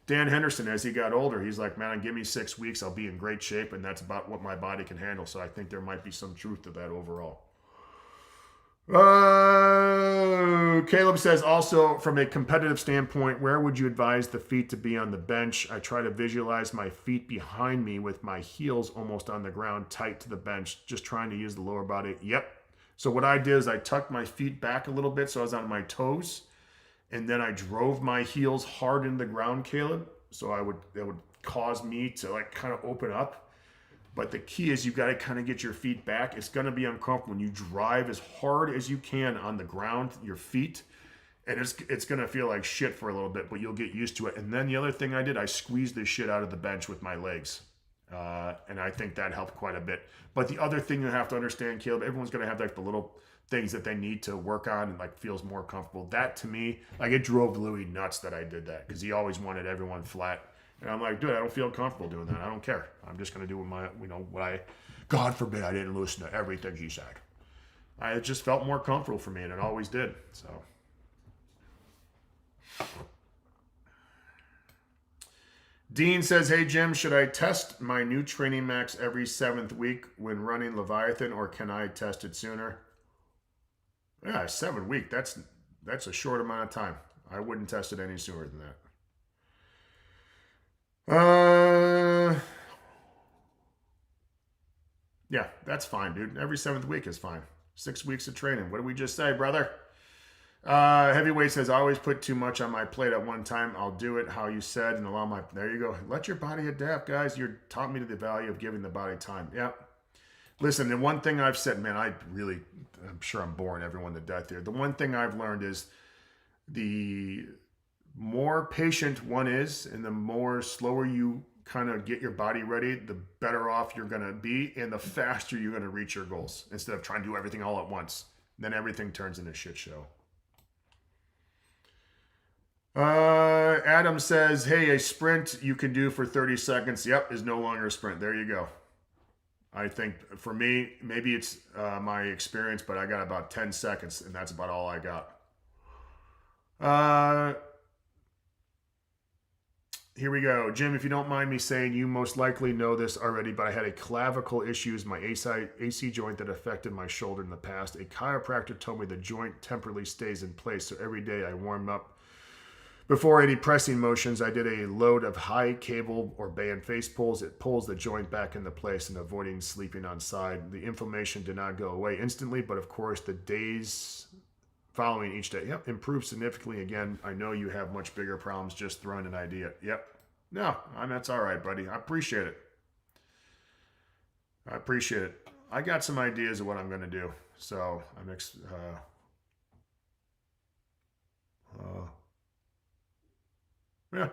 Dan Henderson, as he got older, he's like, man, give me 6 weeks, I'll be in great shape, and that's about what my body can handle. So I think there might be some truth to that overall. Caleb says, also, from a competitive standpoint, where would you advise the feet to be on the bench? I try to visualize my feet behind me with my heels almost on the ground, tight to the bench, just trying to use the lower body. Yep. So what I did is I tucked my feet back a little bit so I was on my toes. And then I drove my heels hard into the ground, Caleb. So that would cause me to like kind of open up. But the key is you got to kind of get your feet back. It's going to be uncomfortable when you drive as hard as you can on the ground, your feet. And it's going to feel like shit for a little bit, but you'll get used to it. And then the other thing I did, I squeezed the shit out of the bench with my legs. And I think that helped quite a bit. But the other thing you have to understand, Caleb, everyone's going to have like the little things that they need to work on and like feels more comfortable. That to me, like, it drove Louis nuts that I did that, because he always wanted everyone flat. And I'm like, dude, I don't feel comfortable doing that. I don't care. I'm just going to do God forbid I didn't listen to everything he said. It just felt more comfortable for me, and it always did. So. Dean says, hey, Jim, should I test my new training max every 7th week when running Leviathan, or can I test it sooner? Yeah, 7 week. That's a short amount of time. I wouldn't test it any sooner than that. Yeah, that's fine, dude. Every 7th week is fine. 6 weeks of training. What did we just say, brother? Heavyweight says, I always put too much on my plate at one time. I'll do it how you said and allow my... There you go. Let your body adapt, guys. You taught me the value of giving the body time. Yeah. Listen, the one thing I've said, man, I'm sure I'm boring everyone to death here. The one thing I've learned is the more patient one is and the more slower you kind of get your body ready, the better off you're going to be and the faster you're going to reach your goals, instead of trying to do everything all at once. Then everything turns into a shit show. Adam says, hey, a sprint you can do for 30 seconds, yep, is no longer a sprint. There you go. I think for me, maybe it's my experience, but I got about 10 seconds, and that's about all I got. Here we go. Jim, if you don't mind me saying, you most likely know this already, but I had a clavicle issues, my AC joint that affected my shoulder in the past. A chiropractor told me the joint temporarily stays in place, so every day I warm up. Before any pressing motions, I did a load of high cable or band face pulls. It pulls the joint back into place and avoiding sleeping on side. The inflammation did not go away instantly, but of course the days following each day, yep, improved significantly. Again, I know you have much bigger problems, just throwing an idea. Yep. No, that's all right, buddy. I appreciate it. I got some ideas of what I'm going to do. So yeah.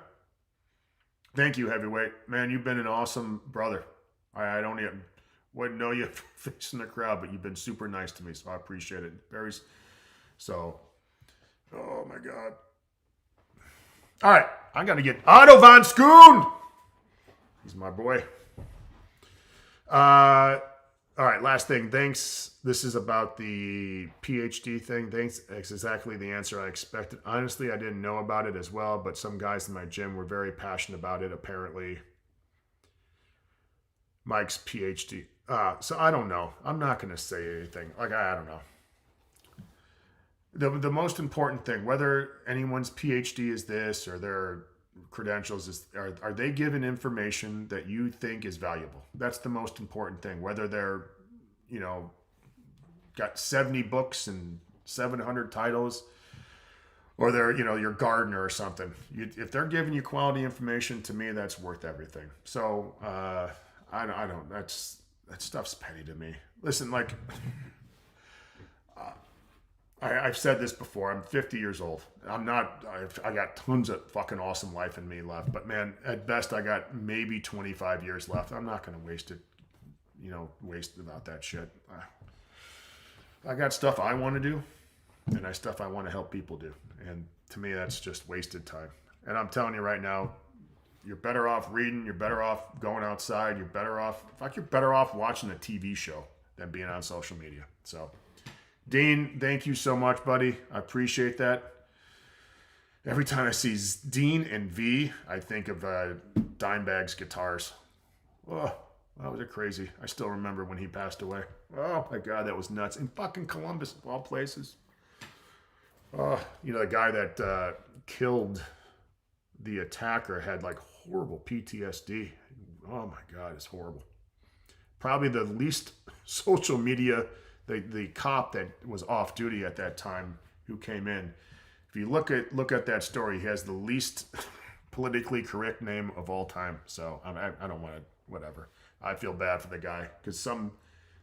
Thank you, Heavyweight. Man, you've been an awesome brother. I wouldn't know you facing the crowd, but you've been super nice to me, so I appreciate it. Oh my God. All right, I got to get Otto Von Schoon. He's my boy. All right, last thing. Thanks. This is about the PhD thing. Thanks. That's exactly the answer I expected. Honestly, I didn't know about it as well, but some guys in my gym were very passionate about it. Apparently, Mike's PhD. So I don't know. I'm not going to say anything. Like, I don't know. The most important thing, whether anyone's PhD is this or their credentials, is are they given information that you think is valuable? That's the most important thing. Whether they're, got 70 books and 700 titles, or they're, your gardener or something. If they're giving you quality information, to me, that's worth everything. So I don't. That stuff's petty to me. Listen, like. I've said this before. I'm 50 years old. I got tons of fucking awesome life in me left. But man, at best, I got maybe 25 years left. I'm not going to waste it, waste about that shit. I got stuff I want to do, and stuff I want to help people do. And to me, that's just wasted time. And I'm telling you right now, you're better off reading. You're better off going outside. You're better off watching a TV show than being on social media. So. Dean, thank you so much, buddy. I appreciate that. Every time I see Dean and V, I think of Dimebag's guitars. Oh, that was crazy. I still remember when he passed away. Oh, my God, that was nuts. In fucking Columbus, of all places. Oh, the guy that killed the attacker had, like, horrible PTSD. Oh, my God, it's horrible. Probably the least social media... The cop that was off duty at that time who came in, if you look at that story, he has the least politically correct name of all time. So I don't want to, whatever. I feel bad for the guy because some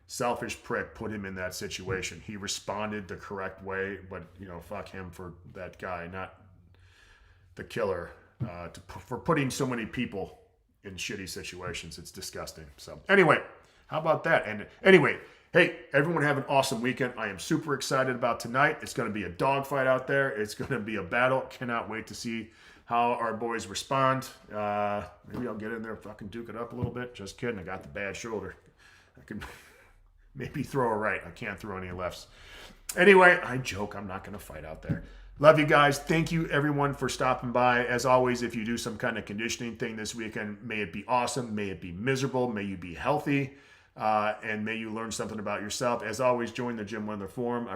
selfish prick put him in that situation. He responded the correct way, but fuck him for that guy, not the killer, for putting so many people in shitty situations. It's disgusting. So anyway, how about that? And anyway. Hey, everyone have an awesome weekend. I am super excited about tonight. It's going to be a dogfight out there. It's going to be a battle. Cannot wait to see how our boys respond. Maybe I'll get in there and fucking duke it up a little bit. Just kidding. I got the bad shoulder. I can maybe throw a right. I can't throw any lefts. Anyway, I joke. I'm not going to fight out there. Love you guys. Thank you, everyone, for stopping by. As always, if you do some kind of conditioning thing this weekend, may it be awesome. May it be miserable. May you be healthy. And may you learn something about yourself. As always, join the Jim Wendler Forum.